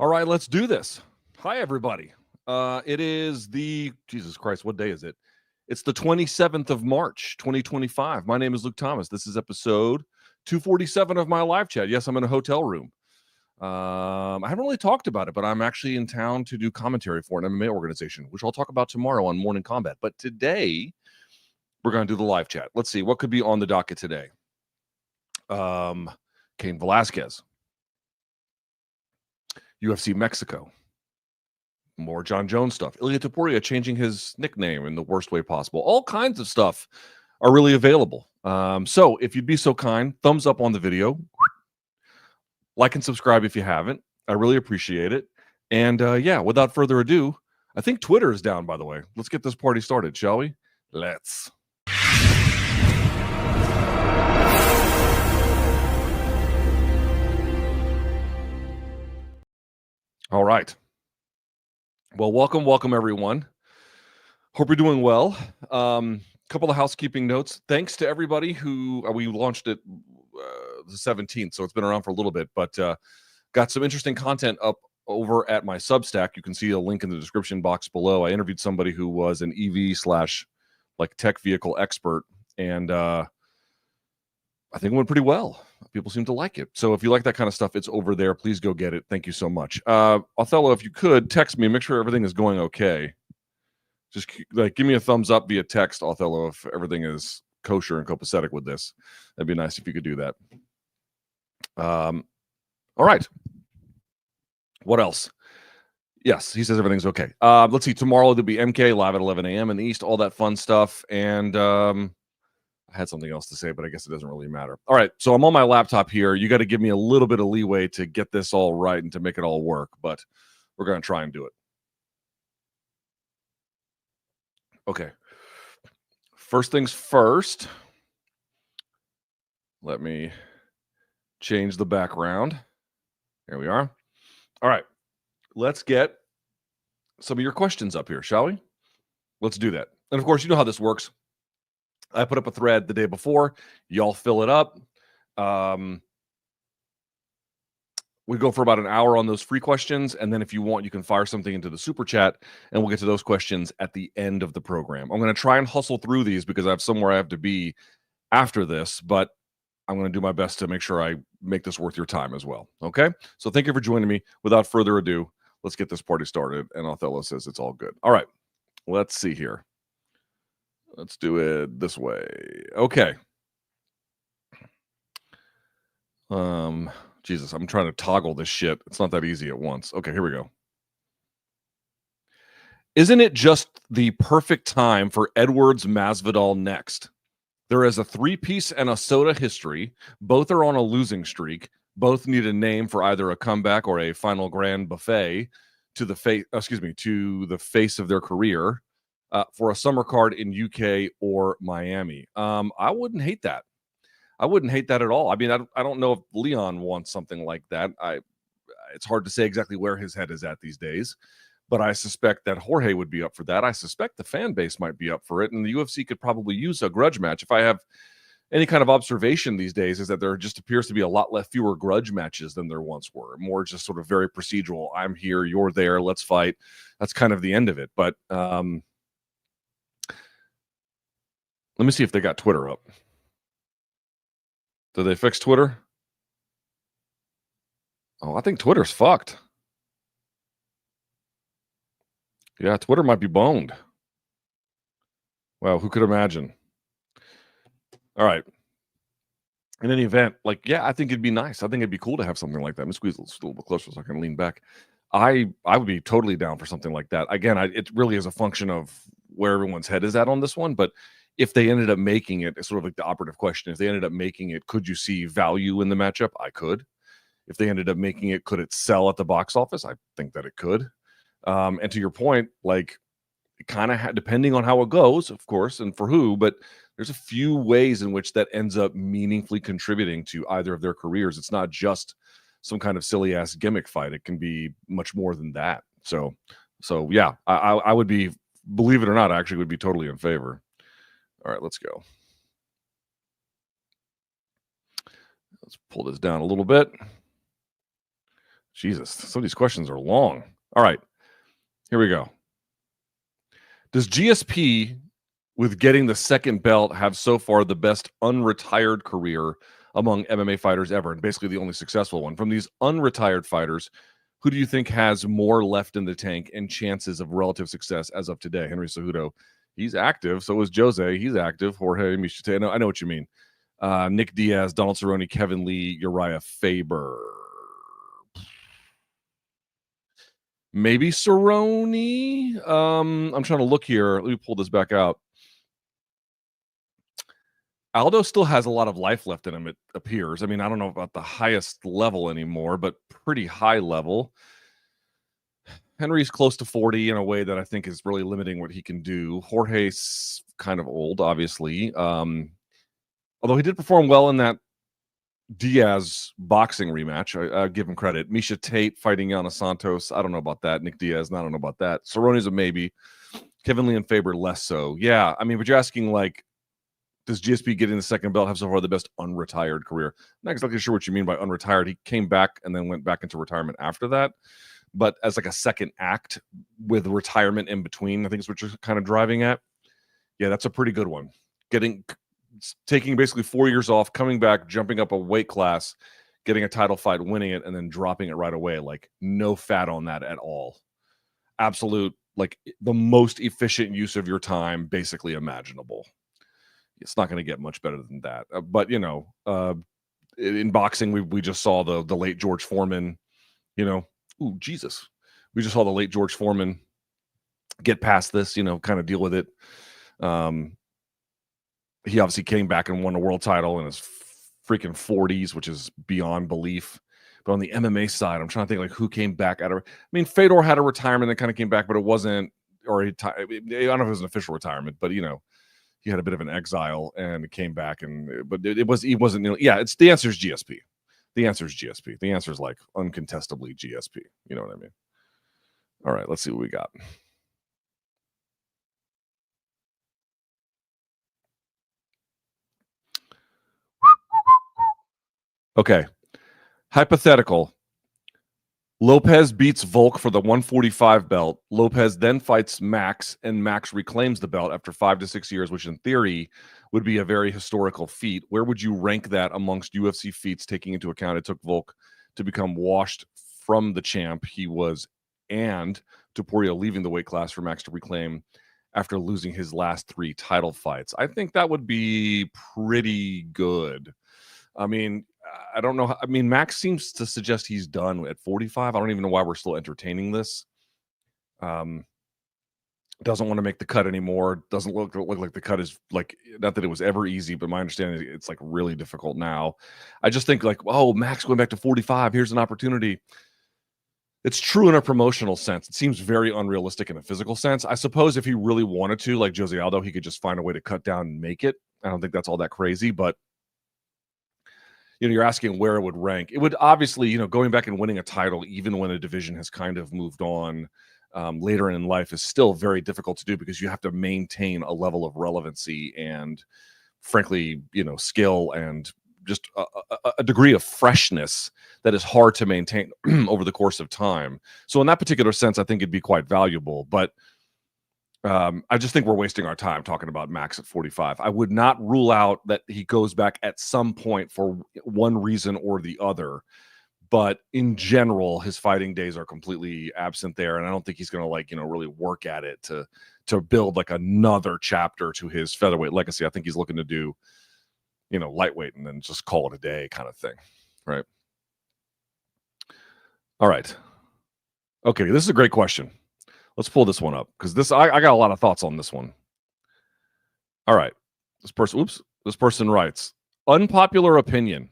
All right, let's do this. Hi, everybody. It is Jesus Christ, what day is it? It's the 27th of March, 2025. My name is Luke Thomas. This is episode 247 of my live chat. Yes, I'm in a hotel room. I haven't really talked about it, but I'm actually in town to do commentary for an MMA organization, which I'll talk about tomorrow on Morning Combat. But today, we're going to do the live chat. Let's see, what could be on the docket today? Cain Velasquez. UFC Mexico. More Jon Jones stuff. Ilia Topuria changing his nickname in the worst way possible. All kinds of stuff are really available. So if you'd be so kind, thumbs up on the video. Like and subscribe if you haven't. I really appreciate it. And yeah, without further ado, I think Twitter is down, by the way. Let's get this party started, shall we? Let's. All right. Well, welcome, everyone. Hope you're doing well. Couple of housekeeping notes. Thanks to everybody who we launched it the 17th, so it's been around for a little bit, but got some interesting content up over at my Substack. You can see a link in the description box below. I interviewed somebody who was an EV / like tech vehicle expert, and I think it went pretty well. People seem to like it. So if you like that kind of stuff, it's over there. Please go get it. Thank you so much. Othello, if you could, text me, make sure everything is going okay. Just like give me a thumbs up via text, Othello, if everything is kosher and copacetic with this. That'd be nice if you could do that. All right. What else? Yes, he says everything's okay. Let's see. Tomorrow there'll be MK live at 11 a.m. in the East, all that fun stuff. And I had something else to say, but I guess it doesn't really matter. All right. So I'm on my laptop here. You got to give me a little bit of leeway to get this all right and to make it all work, but we're going to try and do it. Okay. First things first. Let me change the background. There we are. All right. Let's get some of your questions up here, shall we? Let's do that. And of course, you know how this works. I put up a thread the day before. Y'all fill it up. We go for about an hour on those free questions. And then if you want, you can fire something into the super chat and we'll get to those questions at the end of the program. I'm going to try and hustle through these because I have somewhere I have to be after this, but I'm going to do my best to make sure I make this worth your time as well. Okay. So thank you for joining me. Without further ado, let's get this party started. And Othello says it's all good. All right. Let's see here. Let's do it this way. Okay. Jesus, I'm trying to toggle this shit. It's not that easy at once. Okay, here we go. Isn't it just the perfect time for Edwards Masvidal next? There is a 3-piece and a soda history. Both are on a losing streak. Both need a name for either a comeback or a final grand buffet to the face of their career for a summer card in UK or Miami. I wouldn't hate that. I wouldn't hate that at all. I mean, I don't know if Leon wants something like that. It's hard to say exactly where his head is at these days, but I suspect that Jorge would be up for that. I suspect the fan base might be up for it, and the UFC could probably use a grudge match. If I have any kind of observation these days, is that there just appears to be a lot fewer grudge matches than there once were. More just sort of very procedural. I'm here, you're there, let's fight. That's kind of the end of it. But let me see if they got Twitter up. Did they fix Twitter? Oh, I think Twitter's fucked. Yeah, Twitter might be boned. Well, who could imagine? All right. In any event, yeah, I think it'd be nice. I think it'd be cool to have something like that. Let me squeeze a little bit closer so I can lean back. I would be totally down for something like that. Again, it really is a function of where everyone's head is at on this one. But if they ended up making it, it's sort of like the operative question. If they ended up making it, could you see value in the matchup? I could. If they ended up making it, could it sell at the box office? I think that it could. And to your point, kind of depending on how it goes, of course, and for who, but there's a few ways in which that ends up meaningfully contributing to either of their careers. It's not just some kind of silly ass gimmick fight. It can be much more than that. So yeah, I would be, believe it or not, I actually would be totally in favor. All right, let's go. Let's pull this down a little bit. Jesus, some of these questions are long. All right, here we go. Does GSP, with getting the second belt, have so far the best unretired career among MMA fighters ever, and basically the only successful one? From these unretired fighters, who do you think has more left in the tank and chances of relative success as of today? Henry Cejudo, he's active. So is Jose. He's active. Jorge Michite. I know what you mean. Nick Diaz, Donald Cerrone, Kevin Lee, Uriah Faber. Maybe Cerrone. I'm trying to look here. Let me pull this back out. Aldo still has a lot of life left in him, it appears. I mean, I don't know about the highest level anymore, but pretty high level. Henry's close to 40 in a way that I think is really limiting what he can do. Jorge's kind of old, obviously. Although he did perform well in that Diaz boxing rematch. I give him credit. Misha Tate fighting Yana Santos. I don't know about that. Nick Diaz, I don't know about that. Cerrone's a maybe. Kevin Lee and Faber, less so. Yeah, I mean, but you're asking, like, does GSP getting the second belt have so far the best unretired career? I'm not exactly sure what you mean by unretired. He came back and then went back into retirement after that. But as like a second act with retirement in between, I think is what you're kind of driving at. Yeah, that's a pretty good one. Taking basically 4 years off, coming back, jumping up a weight class, getting a title fight, winning it, and then dropping it right away. Like, no fat on that at all. Absolute, like, the most efficient use of your time basically imaginable. It's not going to get much better than that. But, you know, in boxing, we just saw the late George Foreman, you know. Ooh, Jesus. We just saw the late George Foreman get past this, you know, kind of deal with it. He obviously came back and won a world title in his freaking 40s, which is beyond belief. But on the MMA side, I'm trying to think, like, who came back out of. I mean, Fedor had a retirement that kind of came back, but it wasn't, or I don't know if it was an official retirement, but, you know, he had a bit of an exile and came back, but he wasn't. You know, yeah, it's the answer is GSP. The answer is GSP. The answer is like uncontestably GSP. You know what I mean? All right, let's see what we got. Okay. Hypothetical. Lopez beats Volk for the 145 belt. Lopez then fights Max, and Max reclaims the belt after 5 to 6 years, which in theory would be a very historical feat. Where would you rank that amongst UFC feats, taking into account it took Volk to become washed from the champ he was, and Topuria leaving the weight class for Max to reclaim after losing his last 3 title fights? I think that would be pretty good. I mean, I don't know. I mean, Max seems to suggest he's done at 45. I don't even know why we're still entertaining this. Doesn't want to make the cut anymore. Doesn't look like the cut is, like, not that it was ever easy, but my understanding is it's like really difficult now. I just think, like, oh, Max going back to 45. Here's an opportunity. It's true in a promotional sense. It seems very unrealistic in a physical sense. I suppose if he really wanted to, like Jose Aldo, he could just find a way to cut down and make it. I don't think that's all that crazy, but you know, you're asking where it would rank. It would obviously, you know, going back and winning a title, even when a division has kind of moved on later in life, is still very difficult to do because you have to maintain a level of relevancy and, frankly, you know, skill and just a degree of freshness that is hard to maintain over the course of time. So in that particular sense, I think it'd be quite valuable. But I just think we're wasting our time talking about Max at 45. I would not rule out that he goes back at some point for one reason or the other. But in general, his fighting days are completely absent there. And I don't think he's going to, like, you know, really work at it to build like another chapter to his featherweight legacy. I think he's looking to do, you know, lightweight and then just call it a day kind of thing. Right. All right. Okay. This is a great question. Let's pull this one up because I got a lot of thoughts on this one. All right. This person writes, unpopular opinion.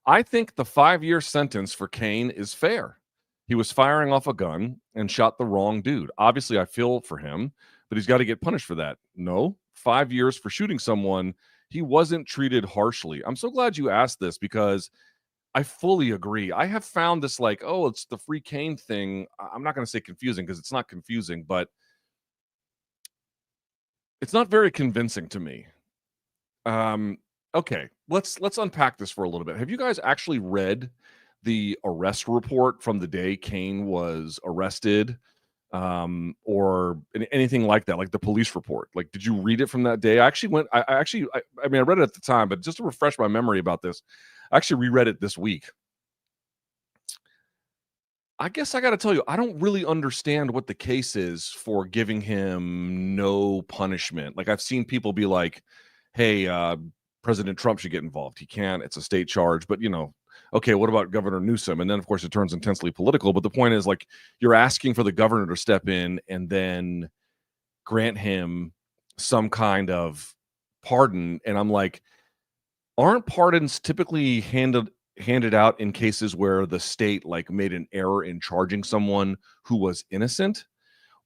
I think the 5-year sentence for Cain is fair. He was firing off a gun and shot the wrong dude. Obviously, I feel for him, but he's got to get punished for that. No, 5 years for shooting someone. He wasn't treated harshly. I'm so glad you asked this because I fully agree. I have found this, like, oh, it's the free Cain thing. I'm not going to say confusing because it's not confusing, but it's not very convincing to me. Okay, let's unpack this for a little bit. Have you guys actually read the arrest report from the day Cain was arrested, or anything like that, like the police report? Like, did you read it from that day? I actually I mean, I read it at the time, but just to refresh my memory about this, I actually reread it this week. I guess I got to tell you, I don't really understand what the case is for giving him no punishment. Like, I've seen people be like, hey, President Trump should get involved. He can't. It's a state charge. But, okay, what about Governor Newsom? And then, of course, it turns intensely political. But the point is, like, you're asking for the governor to step in and then grant him some kind of pardon. And I'm like, aren't pardons typically handed out in cases where the state like made an error in charging someone who was innocent,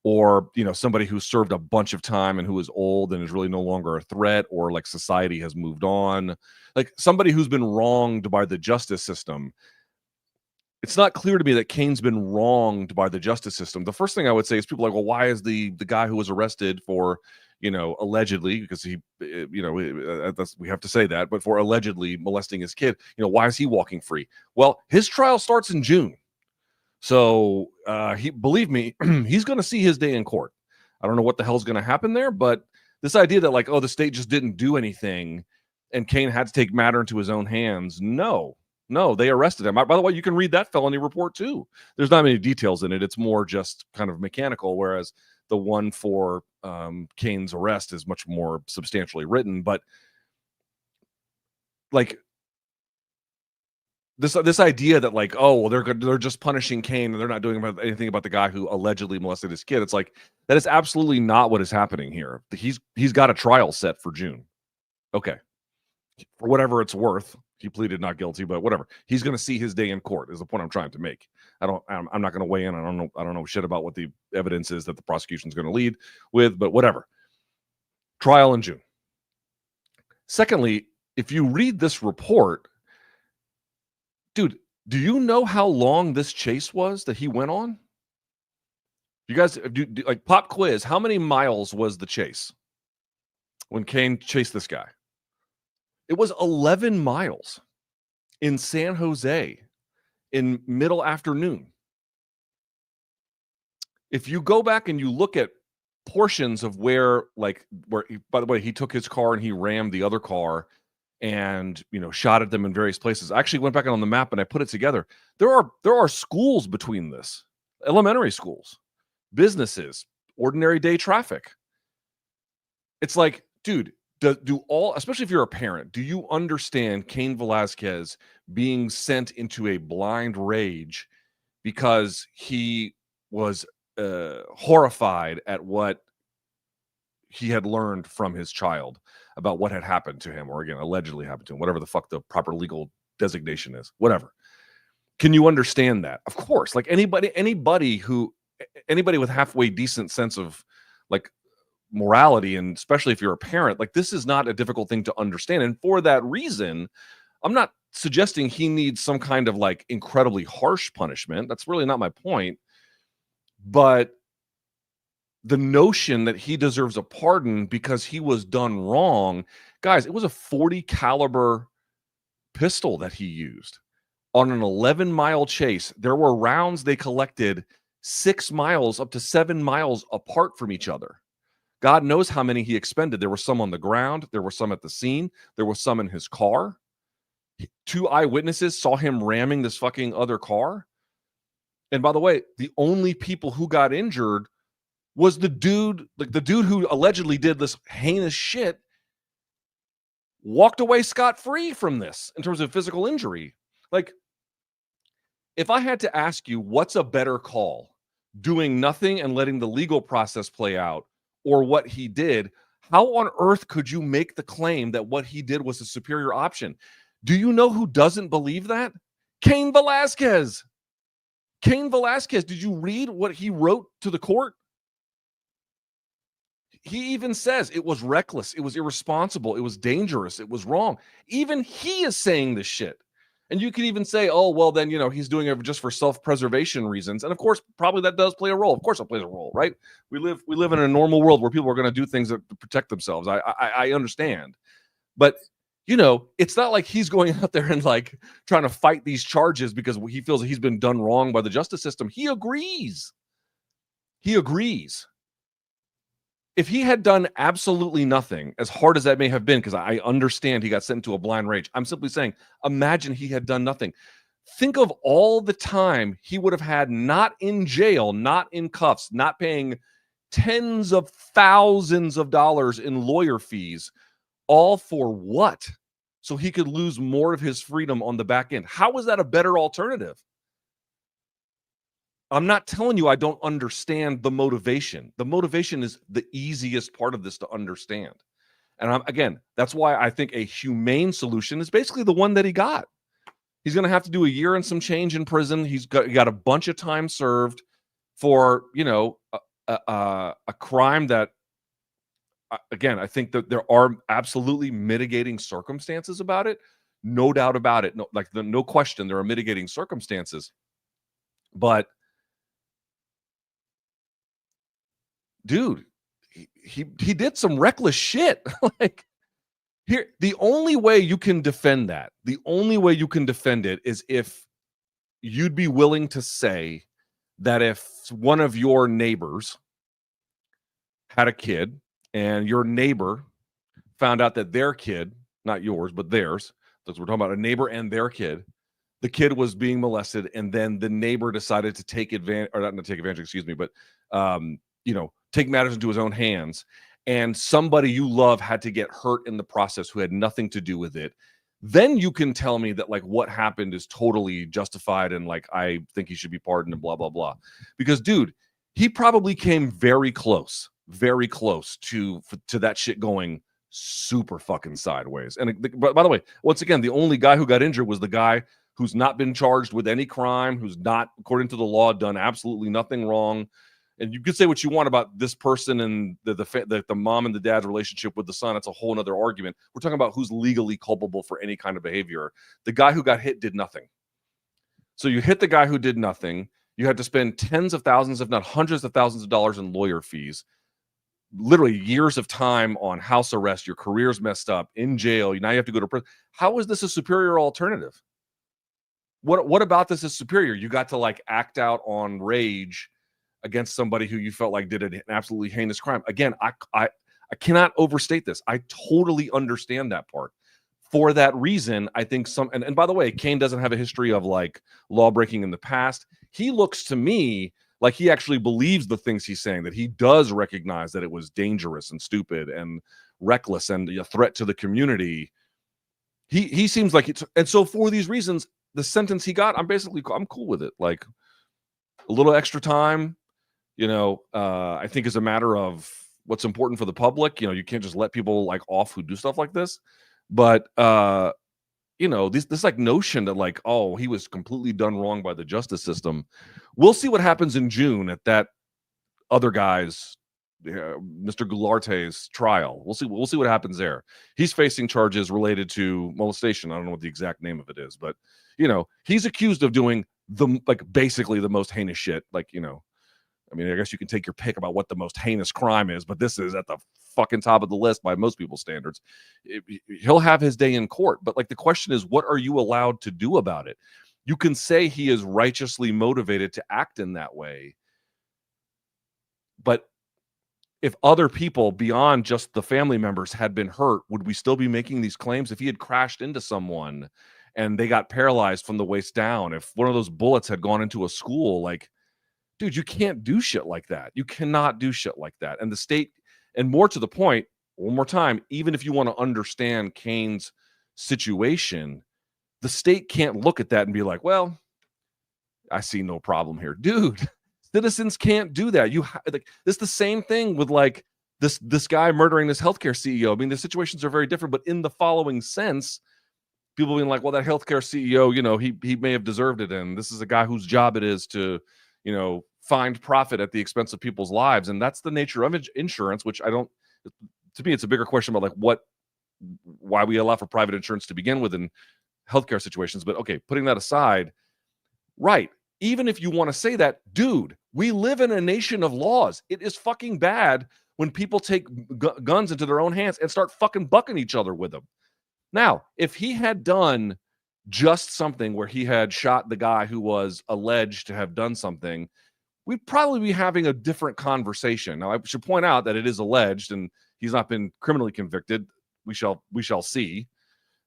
or somebody who served a bunch of time and who is old and is really no longer a threat, or like society has moved on, like somebody who's been wronged by the justice system? It's not clear to me that Cain's been wronged by the justice system. The first thing I would say is people are like, well, why is the guy who was arrested for allegedly, because he, we have to say that, but for allegedly molesting his kid, why is he walking free? Well, his trial starts in June. So believe me, he's going to see his day in court. I don't know what the hell's going to happen there, but this idea that like, oh, the state just didn't do anything and Cain had to take matter into his own hands. No, they arrested him. By the way, you can read that felony report too. There's not many details in it. It's more just kind of mechanical, whereas the one for Cain's arrest is much more substantially written. But like this idea that like, oh, well, they're just punishing Cain and they're not doing anything about the guy who allegedly molested his kid. It's like, that is absolutely not what is happening here. He's got a trial set for June. Okay, for whatever it's worth, he pleaded not guilty, but whatever. He's going to see his day in court is the point I'm trying to make. I'm not going to weigh in. I don't know shit about what the evidence is that the prosecution is going to lead with, but whatever. Trial in June. Secondly, if you read this report, dude, do you know how long this chase was that he went on? You guys do like pop quiz. How many miles was the chase when Cain chased this guy? It was 11 miles in San Jose in middle afternoon. If you go back and you look at portions of where, by the way, he took his car and he rammed the other car and, shot at them in various places. I actually went back on the map and I put it together. There are schools between this, elementary schools, businesses, ordinary day traffic. It's like, dude, do all, especially if you're a parent, do you understand Cain Velasquez being sent into a blind rage because he was horrified at what he had learned from his child about what had happened to him, or again, allegedly happened to him, whatever the fuck the proper legal designation is, whatever. Can you understand that? Of course, like anybody with halfway decent sense of like morality, and especially if you're a parent, like this is not a difficult thing to understand. And for that reason, I'm not suggesting he needs some kind of like incredibly harsh punishment. That's really not my point. But the notion that he deserves a pardon because he was done wrong, guys, it was a 40 caliber pistol that he used on an 11-mile chase. There were rounds they collected 6 miles up to 7 miles apart from each other. God knows how many he expended. There were some on the ground. There were some at the scene. There were some in his car. 2 eyewitnesses saw him ramming this fucking other car. And by the way, the only people who got injured was the dude who allegedly did this heinous shit, walked away scot-free from this in terms of physical injury. Like, if I had to ask you, what's a better call? Doing nothing and letting the legal process play out, or what he did? How on earth could you make the claim that what he did was a superior option? Do you know who doesn't believe that? Cain Velasquez. Cain Velasquez, did you read what he wrote to the court? He even says it was reckless, it was irresponsible, it was dangerous, it was wrong. Even he is saying this shit. And you can even say, oh, well, then, he's doing it just for self-preservation reasons. And of course, probably that does play a role. Of course it plays a role, right? We live in a normal world where people are going to do things to protect themselves. I understand. But it's not like he's going out there and like trying to fight these charges because he feels he's been done wrong by the justice system. He agrees. If he had done absolutely nothing, as hard as that may have been, because I understand he got sent into a blind rage, I'm simply saying, imagine he had done nothing. Think of all the time he would have had, not in jail, not in cuffs, not paying tens of thousands of dollars in lawyer fees, all for what? So he could lose more of his freedom on the back end. How is that a better alternative? I'm not telling you I don't understand the motivation. The motivation is the easiest part of this to understand. And again, that's why I think a humane solution is basically the one that he got. He's going to have to do a year and some change in prison. He got a bunch of time served for, a crime that, again, I think that there are absolutely mitigating circumstances about it. No doubt about it. No question, there are mitigating circumstances. But dude, he did some reckless shit. Like, here, the only way you can defend that, the only way you can defend it is if you'd be willing to say that if one of your neighbors had a kid and your neighbor found out that their kid, not yours, but theirs, because we're talking about a neighbor and their kid, the kid was being molested, and then the neighbor decided to take advantage, or not take advantage, excuse me, but take matters into his own hands, and somebody you love had to get hurt in the process who had nothing to do with it, then you can tell me that like what happened is totally justified and like I think he should be pardoned and blah blah blah. Because dude, he probably came very close to that shit going super fucking sideways. And but by the way, once again, the only guy who got injured was the guy who's not been charged with any crime, who's not, according to the law, done absolutely nothing wrong. And you could say what you want about this person and the mom and the dad's relationship with the son. That's a whole nother argument. We're talking about who's legally culpable for any kind of behavior. The guy who got hit did nothing. So you hit the guy who did nothing. You had to spend tens of thousands, if not hundreds of thousands of dollars in lawyer fees, literally years of time on house arrest. Your career's messed up, in jail. Now you have to go to prison. How is this a superior alternative? What about this is superior? You got to like act out on rage against somebody who you felt like did an absolutely heinous crime. Again, I cannot overstate this. I totally understand that part. For that reason, I think and by the way, Cain doesn't have a history of like law breaking in the past. He looks to me like he actually believes the things he's saying, that he does recognize that it was dangerous and stupid and reckless and a threat to the community. He seems like it's, and so for these reasons, the sentence he got, I'm cool with it. Like a little extra time, I think is a matter of what's important for the public. You can't just let people like off who do stuff like this. But this like notion that like, oh, he was completely done wrong by the justice system. We'll see what happens in June at that other guy's, Mr. Goularte's trial. We'll see what happens there. He's facing charges related to molestation. I don't know what the exact name of it is, but he's accused of doing basically the most heinous shit. Like, I mean, I guess you can take your pick about what the most heinous crime is, but this is at the fucking top of the list by most people's standards. He'll have his day in court, but like the question is, what are you allowed to do about it? You can say he is righteously motivated to act in that way, but if other people beyond just the family members had been hurt, would we still be making these claims? If he had crashed into someone and they got paralyzed from the waist down, if one of those bullets had gone into a school, like, dude, you can't do shit like that. You cannot do shit like that. And the state, and more to the point, one more time, even if you want to understand Cain's situation, the state can't look at that and be like, well, I see no problem here. Dude, citizens can't do that. It's the same thing with like this guy murdering this healthcare CEO. I mean, the situations are very different, but in the following sense, people being like, well, that healthcare CEO, he may have deserved it. And this is a guy whose job it is to, find profit at the expense of people's lives. And that's the nature of insurance, which to me, it's a bigger question about like why we allow for private insurance to begin with in healthcare situations. But okay, putting that aside, right. Even if you want to say that, dude, we live in a nation of laws. It is fucking bad when people take guns into their own hands and start fucking bucking each other with them. Now, if he had done just something where he had shot the guy who was alleged to have done something, we'd probably be having a different conversation. Now, I should point out that it is alleged and he's not been criminally convicted. We shall see.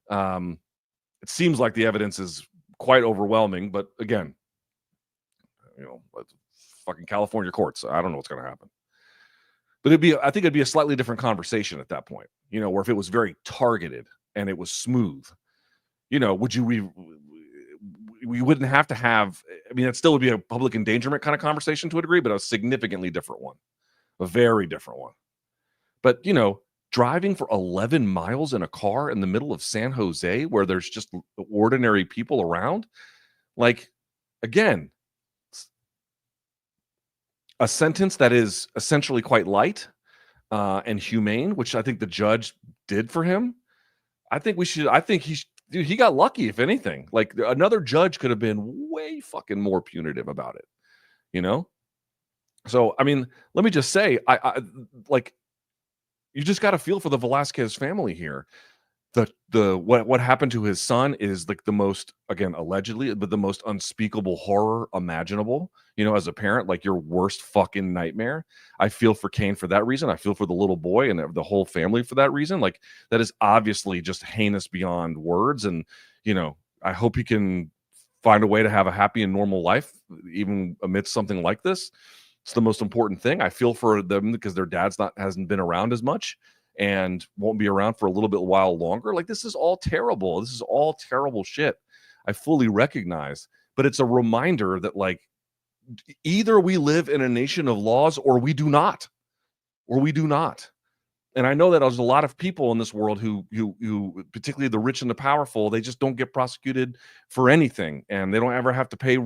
It seems like the evidence is quite overwhelming, but again, fucking California courts. I don't know what's going to happen. But I think it'd be a slightly different conversation at that point, where if it was very targeted and it was smooth, we wouldn't have to have, it still would be a public endangerment kind of conversation to a degree, but a significantly different one, a very different one. But, driving for 11 miles in a car in the middle of San Jose where there's just ordinary people around, again, a sentence that is essentially quite light and humane, which I think the judge did for him. I think he got lucky, if anything. Another judge could have been way fucking more punitive about it, So, let me just say, I you just got to feel for the Velasquez family here. What happened to his son is the most, again, allegedly, but the most unspeakable horror imaginable. As a parent, your worst fucking nightmare. I feel for Cain for that reason. I feel for the little boy and the whole family for that reason. That is obviously just heinous beyond words. And I hope he can find a way to have a happy and normal life, even amidst something like this. It's the most important thing. I feel for them because their dad's hasn't been around as much and won't be around for a little bit while longer. This is all terrible. This is all terrible shit. I fully recognize, but it's a reminder that either we live in a nation of laws or we do not. And I know that there's a lot of people in this world who particularly the rich and the powerful, they just don't get prosecuted for anything and they don't ever have to pay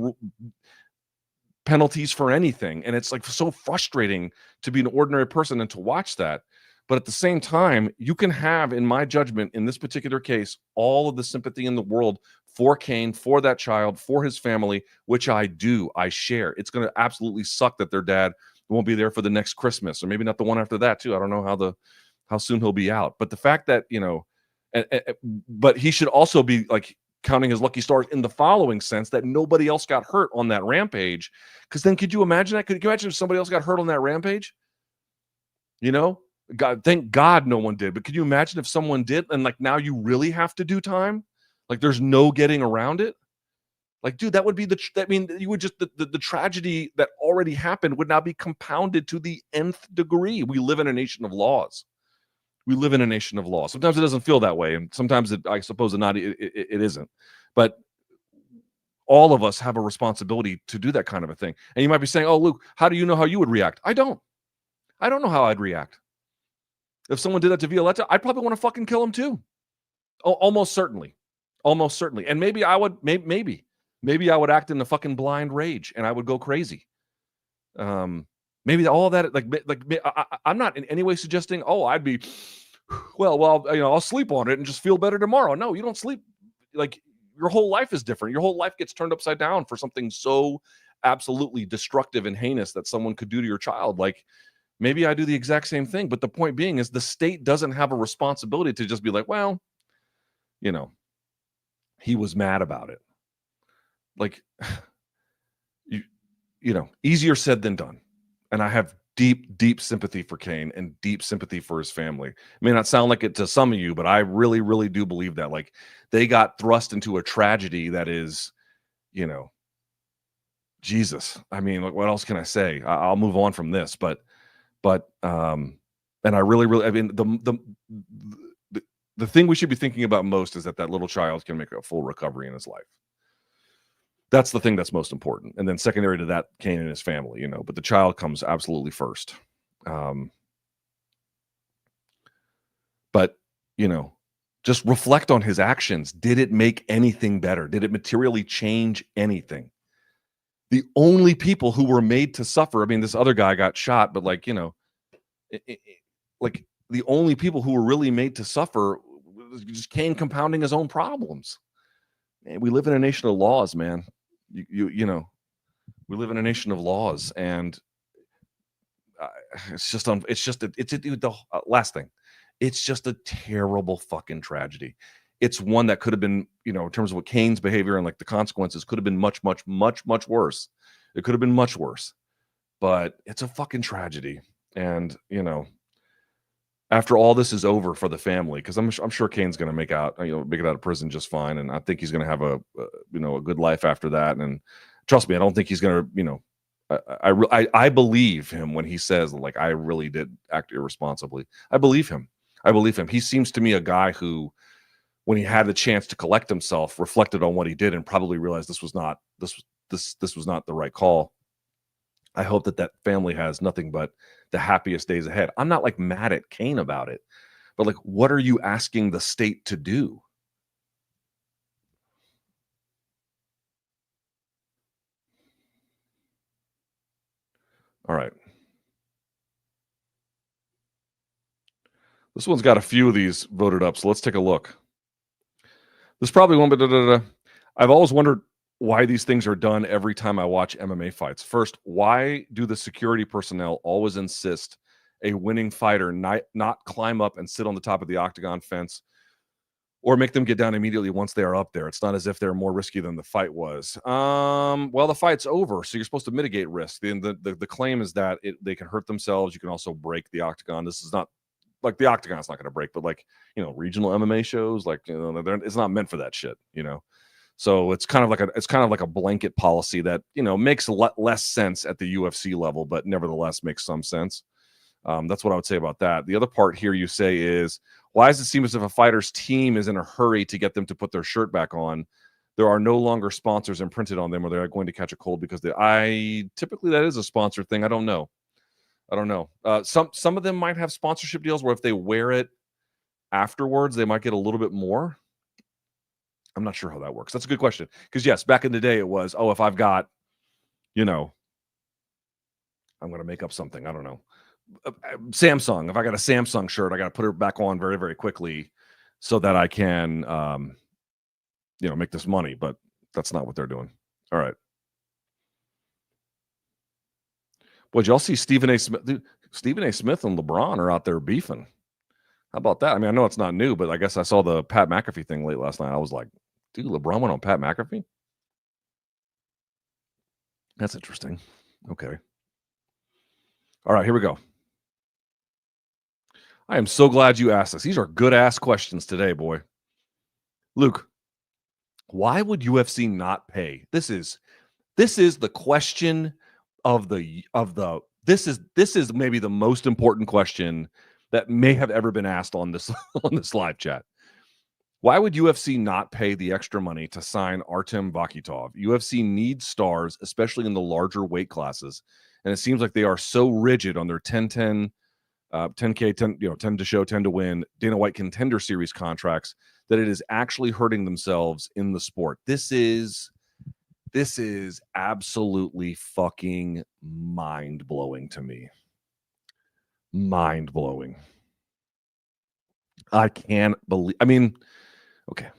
penalties for anything. And it's so frustrating to be an ordinary person and to watch that. But at the same time, you can have, in my judgment, in this particular case, all of the sympathy in the world for Cain, for that child, for his family, which I do. I share. It's going to absolutely suck that their dad won't be there for the next Christmas, or maybe not the one after that too. I don't know how soon he'll be out. But the fact that, but he should also be counting his lucky stars in the following sense, that nobody else got hurt on that rampage. Because then could you imagine that? Could you imagine if somebody else got hurt on that rampage? God, thank God no one did. But could you imagine if someone did and now you really have to do time? There's no getting around it. Dude, that would be you would just the tragedy that already happened would now be compounded to the nth degree. We live in a nation of laws. Sometimes it doesn't feel that way, and sometimes I suppose it isn't. But all of us have a responsibility to do that kind of a thing. And you might be saying, "Oh, Luke, how do you know how you would react?" I don't know how I'd react. If someone did that to Violetta, I'd probably want to fucking kill him too. Almost certainly. And maybe I would, maybe I would act in a fucking blind rage and I would go crazy. Maybe all of that, I'm not in any way suggesting, I'd be, I'll sleep on it and just feel better tomorrow. No, you don't sleep. Your whole life is different. Your whole life gets turned upside down for something so absolutely destructive and heinous that someone could do to your child. Maybe I do the exact same thing, but the point being is the state doesn't have a responsibility to just be he was mad about it. Easier said than done. And I have deep, deep sympathy for Cain and deep sympathy for his family. It may not sound like it to some of you, but I really, really do believe that. They got thrust into a tragedy that is, Jesus. What else can I say? I'll move on from this, but and I really, really, the thing we should be thinking about most is that little child can make a full recovery in his life. That's the thing that's most important. And then secondary to that, Cain and his family, but the child comes absolutely first. But, just reflect on his actions. Did it make anything better? Did it materially change anything? The only people who were made to suffer, this other guy got shot, but the only people who were really made to suffer was just Cain compounding his own problems. Man, we live in a nation of laws, man. We live in a nation of laws, and last thing. It's just a terrible fucking tragedy. it's one that could have been, in terms of what Cain's behavior and like the consequences could have been much, much, much, much worse. It could have been much worse, but it's a fucking tragedy. And, after all this is over for the family, because I'm sure Cain's going to make it out of prison just fine, and I think he's going to have a good life after that. And trust me, I don't think he's going to I believe him when he says like I really did act irresponsibly. I believe him. He seems to me a guy who, when he had the chance to collect himself, reflected on what he did and probably realized this was not the right call. I hope that family has nothing but the happiest days ahead. I'm not like mad at Cain about it, but like, what are you asking the state to do? All right. This one's got a few of these voted up, so let's take a look. This probably won't be. I've always wondered why these things are done every time I watch MMA fights. First, why do the security personnel always insist a winning fighter not climb up and sit on the top of the octagon fence or make them get down immediately once they are up there? It's not as if they're more risky than the fight was. Well, the fight's over, so you're supposed to mitigate risk. The claim is that they can hurt themselves. You can also break the octagon. This is not like the octagon's not going to break, but like, regional MMA shows, like, it's not meant for that shit, So it's kind of like a blanket policy that, makes less sense at the UFC level, but nevertheless makes some sense. That's what I would say about that. The other part here you say is, why does it seem as if a fighter's team is in a hurry to get them to put their shirt back on? There are no longer sponsors imprinted on them, or they're going to catch a cold because typically that is a sponsor thing. I don't know. Some of them might have sponsorship deals where if they wear it afterwards, they might get a little bit more. I'm not sure how that works. That's a good question. Because yes, back in the day it was, if I've got, I'm going to make up something. I don't know. Samsung. If I got a Samsung shirt, I got to put it back on very, very quickly so that I can, make this money. But that's not what they're doing. All right. Boy, did y'all see Stephen A. Smith? Dude, Stephen A. Smith and LeBron are out there beefing. How about that? I mean, I know it's not new, but I guess I saw the Pat McAfee thing late last night. I was like, dude, LeBron went on Pat McAfee? That's interesting. Okay. All right, here we go. I am so glad you asked this. These are good-ass questions today, boy. Luke, why would UFC not pay? This is the question this is maybe the most important question that may have ever been asked on this live chat. Why would UFC not pay the extra money to sign Artem Vakhitov? UFC needs stars, especially in the larger weight classes, and it seems like they are so rigid on their 10-10, 10K, 10 to show, 10 to win, Dana White Contender Series contracts that it is actually hurting themselves in the sport. This is absolutely fucking mind-blowing to me. Mind-blowing. I can't believe, okay,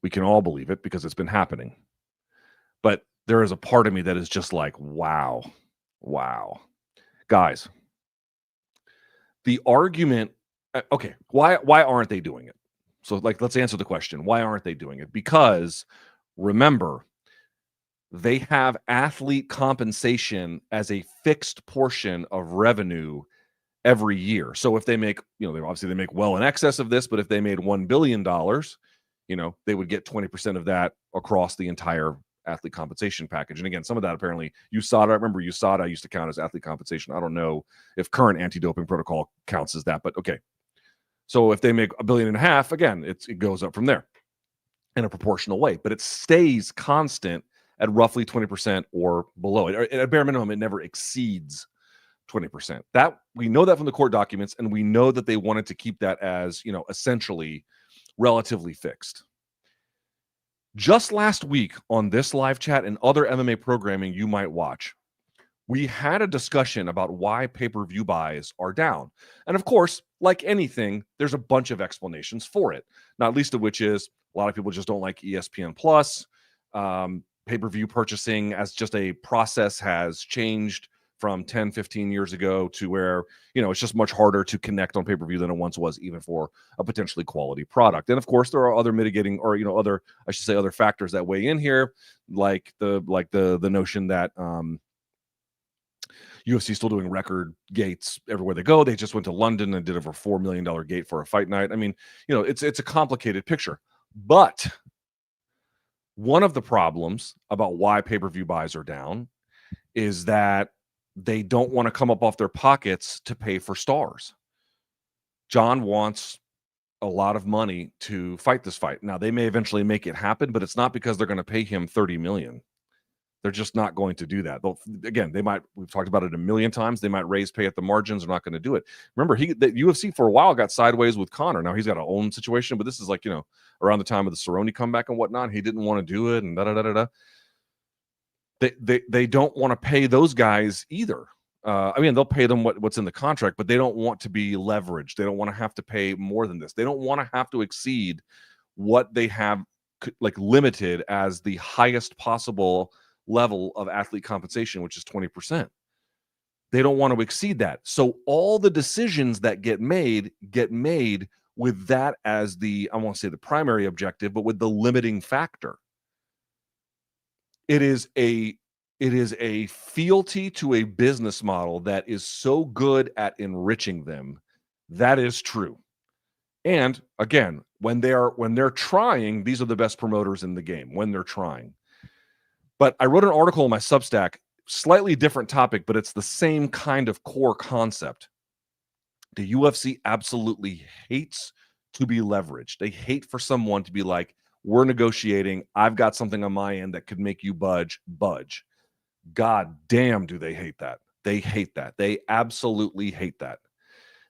we can all believe it because it's been happening. But there is a part of me that is just like, wow. Guys, the argument, okay, why aren't they doing it? So let's answer the question. Why aren't they doing it? Because remember, they have athlete compensation as a fixed portion of revenue every year. So if they make, they make well in excess of this, but if they made $1 billion, they would get 20% of that across the entire athlete compensation package. And again, some of that apparently USADA, I remember USADA used to count as athlete compensation. I don't know if current anti-doping protocol counts as that, but okay. So if they make $1.5 billion, again, it goes up from there in a proportional way, but it stays constant at roughly 20% or below. At a bare minimum, it never exceeds 20%. That we know that from the court documents, and we know that they wanted to keep that as, essentially relatively fixed. Just last week on this live chat and other MMA programming you might watch, we had a discussion about why pay-per-view buys are down. And of course, like anything, there's a bunch of explanations for it, not least of which is a lot of people just don't like ESPN Plus. Pay-per-view purchasing as just a process has changed from 10, 15 years ago to where, it's just much harder to connect on pay-per-view than it once was, even for a potentially quality product. And of course, there are other mitigating or, other factors that weigh in here, like the notion that UFC still doing record gates everywhere they go. They just went to London and did over $4 million gate for a fight night. I mean, it's a complicated picture. But one of the problems about why pay-per-view buys are down is that they don't want to come up off their pockets to pay for stars. Jon wants a lot of money to fight this fight. Now, they may eventually make it happen, but it's not because they're going to pay him $30 million. They're just not going to do that. Again, we've talked about it a million times. They might raise pay at the margins. They're not going to do it. Remember, the UFC for a while got sideways with Conor. Now he's got a own situation, but this is like, around the time of the Cerrone comeback and whatnot. He didn't want to do it and da-da-da-da-da. They don't want to pay those guys either. They'll pay them what's in the contract, but they don't want to be leveraged. They don't want to have to pay more than this. They don't want to have to exceed what they have limited as the highest possible level of athlete compensation, which is 20%. They don't want to exceed that. So all the decisions that get made with that as I won't say the primary objective, but with the limiting factor. It is a fealty to a business model that is so good at enriching them. That is true. And again, when they're trying, these are the best promoters in the game when they're trying. But I wrote an article in my Substack, slightly different topic, but it's the same kind of core concept. The UFC absolutely hates to be leveraged. They hate for someone to be like, we're negotiating. I've got something on my end that could make you budge. God damn, do they hate that. They hate that. They absolutely hate that.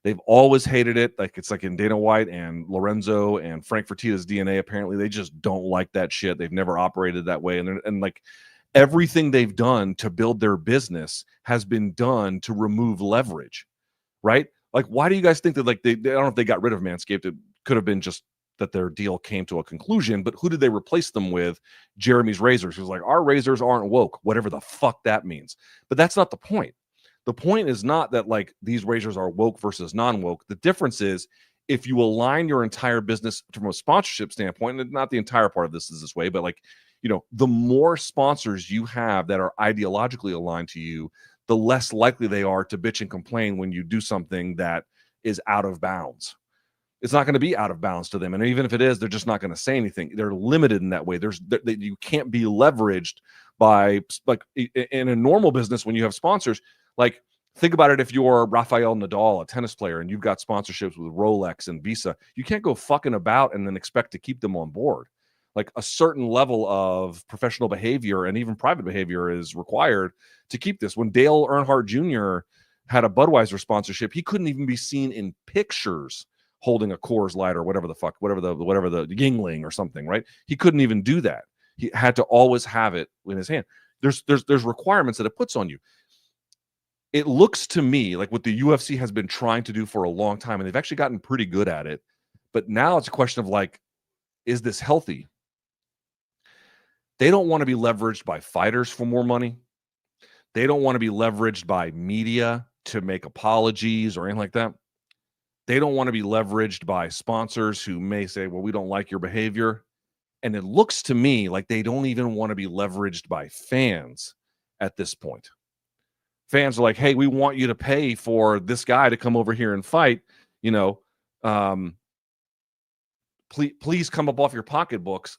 They've always hated it. It's like in Dana White and Lorenzo and Frank Fertitta's DNA. Apparently, they just don't like that shit. They've never operated that way. And everything they've done to build their business has been done to remove leverage, right? Like, why do you guys think that they I don't know if they got rid of Manscaped? It could have been just that their deal came to a conclusion, but who did they replace them with? Jeremy's razors. He was like, our razors aren't woke, whatever the fuck that means. But that's not the point. The point is not that these razors are woke versus non-woke. The difference is if you align your entire business from a sponsorship standpoint, and not the entire part of this is this way, but the more sponsors you have that are ideologically aligned to you, the less likely they are to bitch and complain when you do something that is out of bounds. It's not going to be out of bounds to them. And even if it is, they're just not going to say anything. They're limited in that way. You can't be leveraged by, in a normal business when you have sponsors. Think about it if you're Rafael Nadal, a tennis player, and you've got sponsorships with Rolex and Visa. You can't go fucking about and then expect to keep them on board. A certain level of professional behavior and even private behavior is required to keep this. When Dale Earnhardt Jr. had a Budweiser sponsorship, he couldn't even be seen in pictures holding a Coors Light or whatever the Yingling or something, right? He couldn't even do that. He had to always have it in his hand. There's requirements that it puts on you. It looks to me like what the UFC has been trying to do for a long time, and they've actually gotten pretty good at it. But now it's a question of is this healthy? They don't want to be leveraged by fighters for more money. They don't want to be leveraged by media to make apologies or anything like that. They don't want to be leveraged by sponsors who may say, well, we don't like your behavior. And it looks to me like they don't even want to be leveraged by fans at this point. Fans are like, hey, we want you to pay for this guy to come over here and fight. Please come up off your pocketbooks.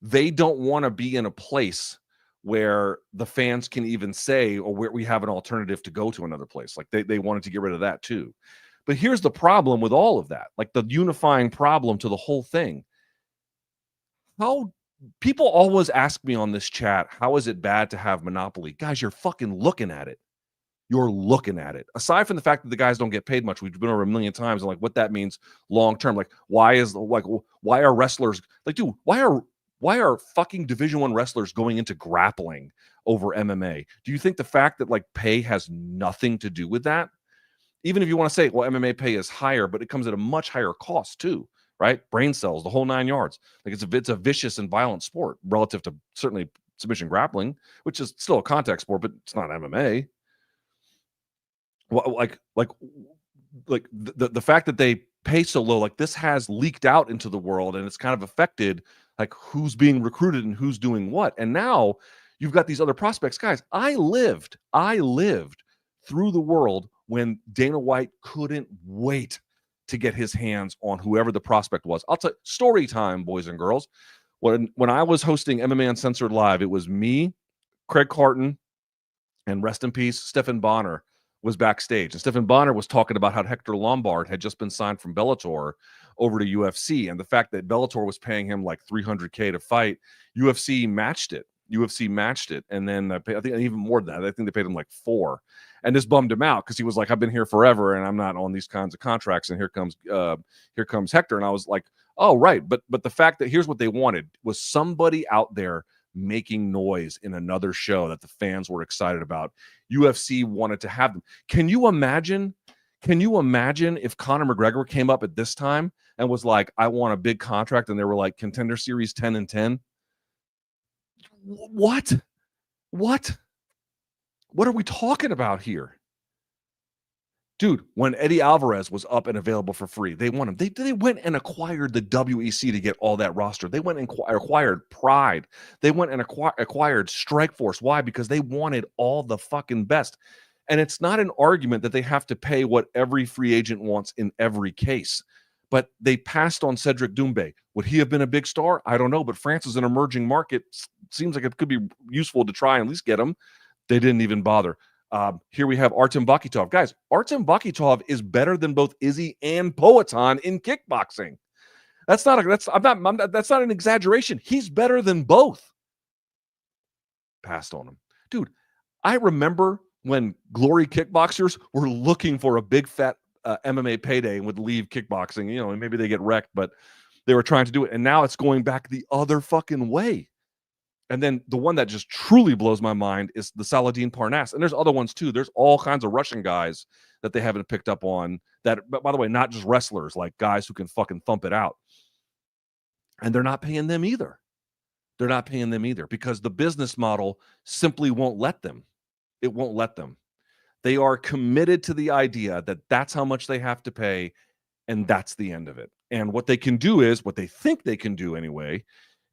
They don't want to be in a place where the fans can even say, or where we have an alternative to go to another place. They wanted to get rid of that too. But here's the problem with all of that, the unifying problem to the whole thing. How people always ask me on this chat, how is it bad to have monopoly? Guys, you're fucking looking at it. You're looking at it. Aside from the fact that the guys don't get paid much, we've been over a million times, and what that means long term. Why are wrestlers dude? Why are fucking Division I wrestlers going into grappling over MMA? Do you think the fact that pay has nothing to do with that? Even if you want to say, well, MMA pay is higher, but it comes at a much higher cost too, right? Brain cells, the whole 9 yards. It's a vicious and violent sport relative to certainly submission grappling, which is still a contact sport, but it's not MMA. like the fact that they pay so low, like this has leaked out into the world, and it's kind of affected like who's being recruited and who's doing what. And now you've got these other prospects. Guys, I lived through the world when Dana White couldn't wait to get his hands on whoever the prospect was. I'll tell you, story time, boys and girls. When I was hosting MMA Uncensored Live, it was me, Craig Carton, and rest in peace, Stephan Bonner was backstage. And Stephan Bonner was talking about how Hector Lombard had just been signed from Bellator over to UFC. And the fact that Bellator was paying him like $300K to fight, UFC matched it. And then I think even more than that. I think they paid him like $4 million. And this bummed him out because he was like, I've been here forever and I'm not on these kinds of contracts. And here comes Hector. And I was like, oh, right. But the fact that here's what they wanted was somebody out there making noise in another show that the fans were excited about. UFC wanted to have them. Can you imagine if Conor McGregor came up at this time and was like, I want a big contract, and they were like Contender Series 10 and 10? What are we talking about here? Dude, when Eddie Alvarez was up and available for free, they want him. They went and acquired the WEC to get all that roster. They went and acquired Pride. They went and acquired Strikeforce. Why? Because they wanted all the fucking best. And it's not an argument that they have to pay what every free agent wants in every case. But they passed on Cedric Doumbé. Would he have been a big star? I don't know. But France is an emerging market. Seems like it could be useful to try and at least get him. They didn't even bother. Here we have Artem Vakhitov. Guys, Artem Vakhitov is better than both Izzy and Poatan in kickboxing. That's not an exaggeration. He's better than both. Passed on him. Dude, I remember when glory kickboxers were looking for a big fat MMA payday and would leave kickboxing, and maybe they get wrecked, but they were trying to do it. And now it's going back the other fucking way. And then the one that just truly blows my mind is the Saladin Parnasse. And there's other ones too. There's all kinds of Russian guys that they haven't picked up on that, but by the way, not just wrestlers, like guys who can fucking thump it out. And they're not paying them either. Because the business model simply won't let them. It won't let them. They are committed to the idea that that's how much they have to pay, and that's the end of it. And what they can do is, what they think they can do anyway,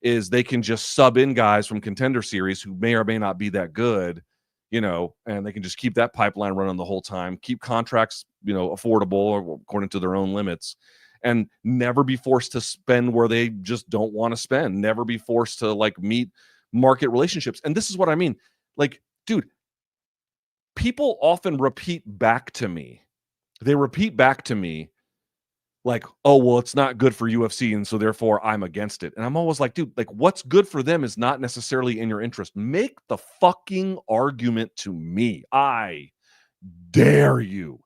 is they can just sub in guys from Contender Series who may or may not be that good, and they can just keep that pipeline running the whole time, keep contracts, affordable or according to their own limits, and never be forced to spend where they just don't want to spend, never be forced to like meet market relationships. And this is what I mean. Like, dude, people often repeat back to me. Like, oh, well, it's not good for UFC, and so therefore I'm against it. And I'm always like, dude, like what's good for them is not necessarily in your interest. Make the fucking argument to me. I dare you.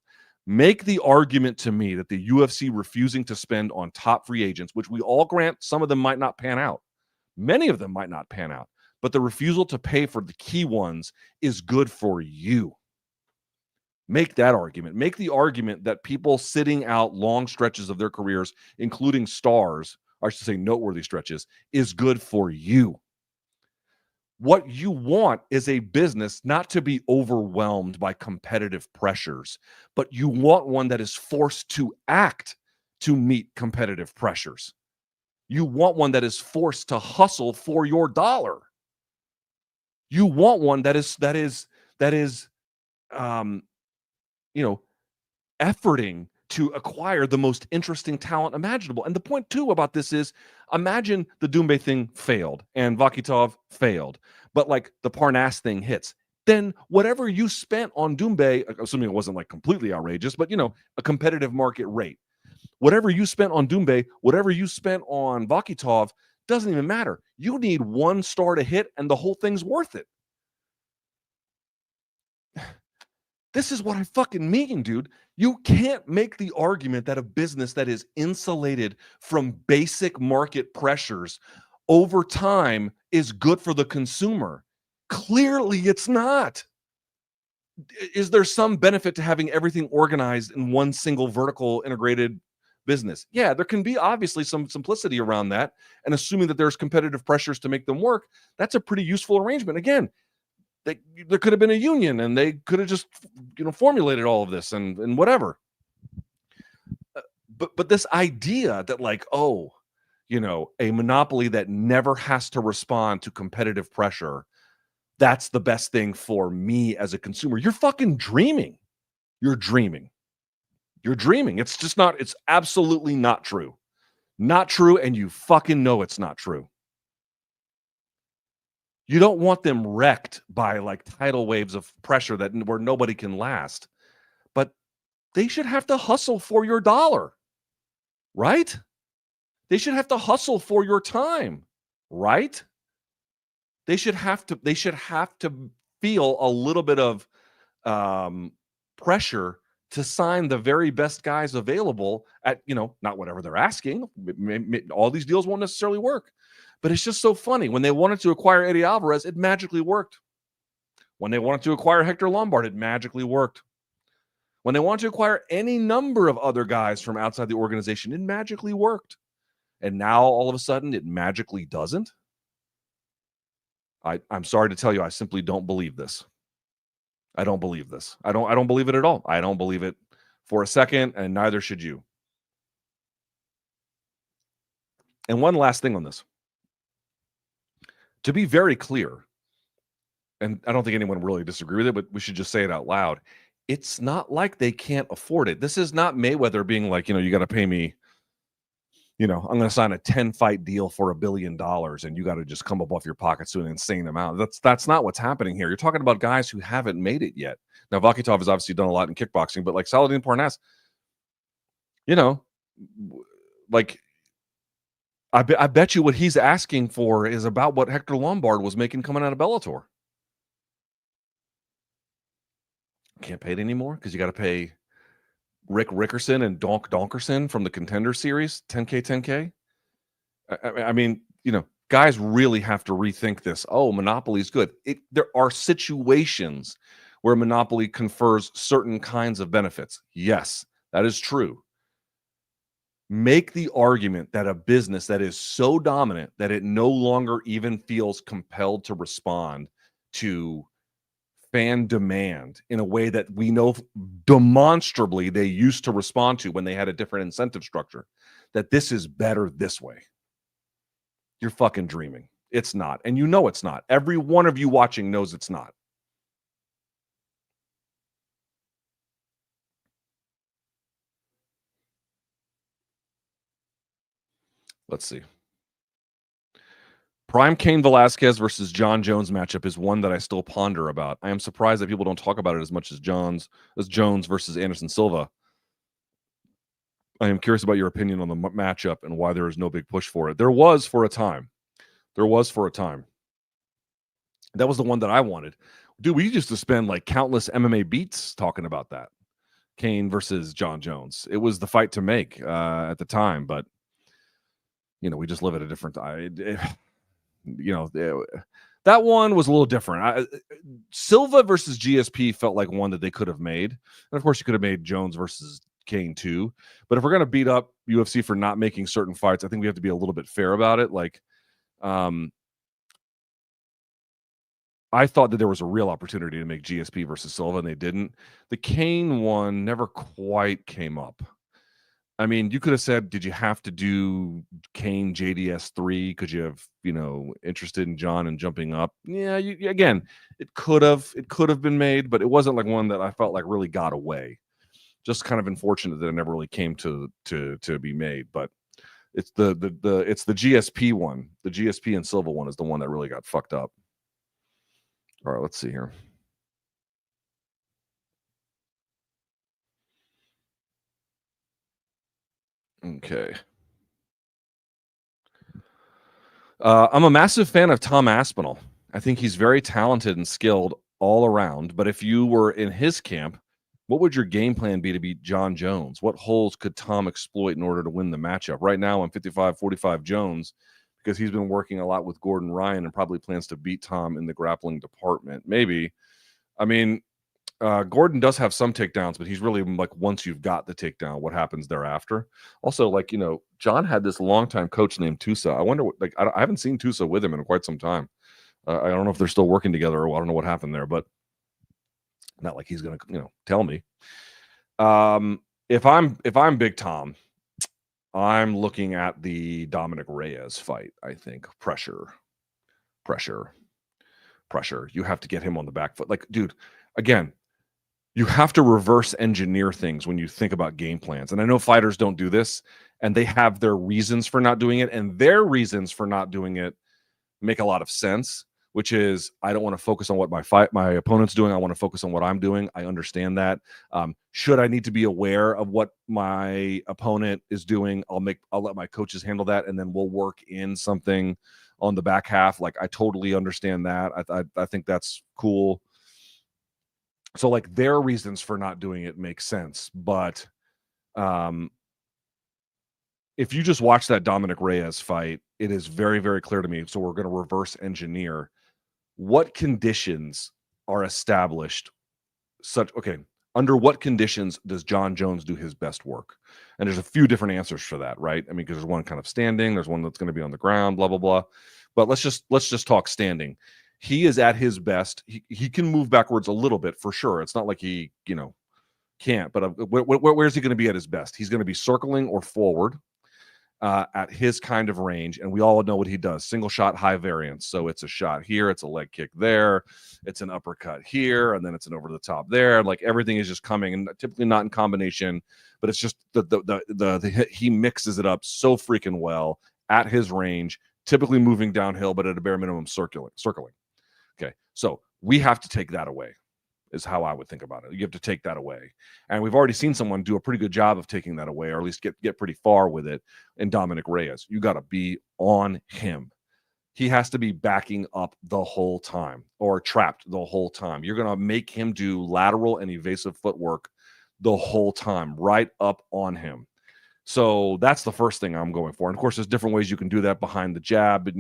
Make the argument to me that the UFC refusing to spend on top free agents, which we all grant some of them might not pan out. Many of them might not pan out. But the refusal to pay for the key ones is good for you. Make that argument. Make the argument that people sitting out long stretches of their careers, including stars, or I should say noteworthy stretches, is good for you. What you want is a business not to be overwhelmed by competitive pressures, but you want one that is forced to act to meet competitive pressures. You want one that is forced to hustle for your dollar. You want one that is efforting to acquire the most interesting talent imaginable. And the point too about this is, imagine the Doumbé thing failed and Vakhitov failed, but like the Parnasse thing hits. Then whatever you spent on Doumbé, assuming it wasn't like completely outrageous, but a competitive market rate, whatever you spent on Doumbé, whatever you spent on Vakhitov, doesn't even matter. You need one star to hit and the whole thing's worth it. This is what I fucking mean, dude. You can't make the argument that a business that is insulated from basic market pressures over time is good for the consumer. Clearly, it's not. Is there some benefit to having everything organized in one single vertical integrated business? Yeah, there can be obviously some simplicity around that. And assuming that there's competitive pressures to make them work, that's a pretty useful arrangement. Again, there could have been a union, and they could have just formulated all of this and whatever. But this idea that like, oh, a monopoly that never has to respond to competitive pressure, that's the best thing for me as a consumer. You're fucking dreaming. You're dreaming. You're dreaming. It's just not, it's absolutely not true. Not true, and you fucking know it's not true. You don't want them wrecked by like tidal waves of pressure where nobody can last. But they should have to hustle for your dollar, right? They should have to hustle for your time, right? They should have to feel a little bit of pressure to sign the very best guys available at, not whatever they're asking. All these deals won't necessarily work. But it's just so funny. When they wanted to acquire Eddie Alvarez, it magically worked. When they wanted to acquire Hector Lombard, it magically worked. When they wanted to acquire any number of other guys from outside the organization, it magically worked. And now all of a sudden it magically doesn't. I'm sorry to tell you, I simply don't believe this. I don't believe this. I don't believe it at all. I don't believe it for a second, and neither should you. And one last thing on this. To be very clear, and I don't think anyone really disagree with it, but we should just say it out loud. It's not like they can't afford it. This is not Mayweather being like, you got to pay me, I'm going to sign a 10-fight deal for $1 billion, and you got to just come up off your pockets to an insane amount. That's not what's happening here. You're talking about guys who haven't made it yet. Now, Vakhitov has obviously done a lot in kickboxing, but like Saladin Parnasse, like I bet you what he's asking for is about what Hector Lombard was making coming out of Bellator. Can't pay it anymore because you got to pay Rick Rickerson and Donk Donkerson from the Contender Series, 10K. I mean, guys really have to rethink this. Oh, monopoly is good. There are situations where monopoly confers certain kinds of benefits. Yes, that is true. Make the argument that a business that is so dominant that it no longer even feels compelled to respond to fan demand in a way that we know demonstrably they used to respond to when they had a different incentive structure, that this is better this way. You're fucking dreaming. It's not. And it's not. Every one of you watching knows it's not. Let's see. Prime Cain Velasquez versus Jon Jones matchup is one that I still ponder about. I am surprised that people don't talk about it as much as Jones versus Anderson Silva. I am curious about your opinion on the matchup and why there is no big push for it. There was for a time. That was the one that I wanted. Dude, we used to spend like countless MMA beats talking about that. Cain versus Jon Jones. It was the fight to make at the time, but we just live at a different time. That one was a little different. Silva versus GSP felt like one that they could have made. And of course, you could have made Jones versus Cain too. But if we're going to beat up UFC for not making certain fights, I think we have to be a little bit fair about it. Like, I thought that there was a real opportunity to make GSP versus Silva, and they didn't. The Cain one never quite came up. I mean, you could have said, did you have to do Cain JDS3? Could you have, interested in Jon and jumping up? Yeah, again, it could have been made, but it wasn't like one that I felt like really got away. Just kind of unfortunate that it never really came to be made. But it's the GSP one. The GSP and Silva one is the one that really got fucked up. All right, let's see here. Okay. I'm a massive fan of Tom Aspinall. I think he's very talented and skilled all around. But if you were in his camp, what would your game plan be to beat Jon Jones? What holes could Tom exploit in order to win the matchup? Right now, I'm 55-45 Jones because he's been working a lot with Gordon Ryan and probably plans to beat Tom in the grappling department. Maybe. I mean, Gordon does have some takedowns, but he's really like, once you've got the takedown, what happens thereafter? Also, like, Jon had this longtime coach named Tusa. I wonder what, like, I haven't seen Tusa with him in quite some time. I don't know if they're still working together, or I don't know what happened there, but not like he's gonna, tell me. If I'm Big Tom, I'm looking at the Dominick Reyes fight. I think pressure. You have to get him on the back foot. Like, dude, again, you have to reverse engineer things when you think about game plans. And I know fighters don't do this, and they have their reasons for not doing it, and their reasons for not doing it make a lot of sense, which is, I don't want to focus on what my opponent's doing. I want to focus on what I'm doing. I understand that. Should I need to be aware of what my opponent is doing, I'll let my coaches handle that, and then we'll work in something on the back half. Like, I totally understand that. I think that's cool. So, like, their reasons for not doing it make sense. But if you just watch that Dominick Reyes fight, it is very, very clear to me. So we're going to reverse engineer what conditions are established. Under what conditions does Jon Jones do his best work? And there's a few different answers for that, right? I mean, because there's one kind of standing, there's one that's going to be on the ground, blah, blah, blah. But let's just talk standing. He is at his best. He can move backwards a little bit for sure. It's not like he, can't. But where's he going to be at his best? He's going to be circling or forward at his kind of range. And we all know what he does. Single shot, high variance. So it's a shot here, it's a leg kick there, it's an uppercut here, and then it's an over the top there. Like, everything is just coming, and typically not in combination, but it's just he mixes it up so freaking well at his range, typically moving downhill, but at a bare minimum circling. Okay, so we have to take that away, is how I would think about it. You have to take that away. And we've already seen someone do a pretty good job of taking that away, or at least get pretty far with it, in Dominick Reyes. You got to be on him. He has to be backing up the whole time, or trapped the whole time. You're going to make him do lateral and evasive footwork the whole time, right up on him. So that's the first thing I'm going for. And of course, there's different ways you can do that behind the jab. But,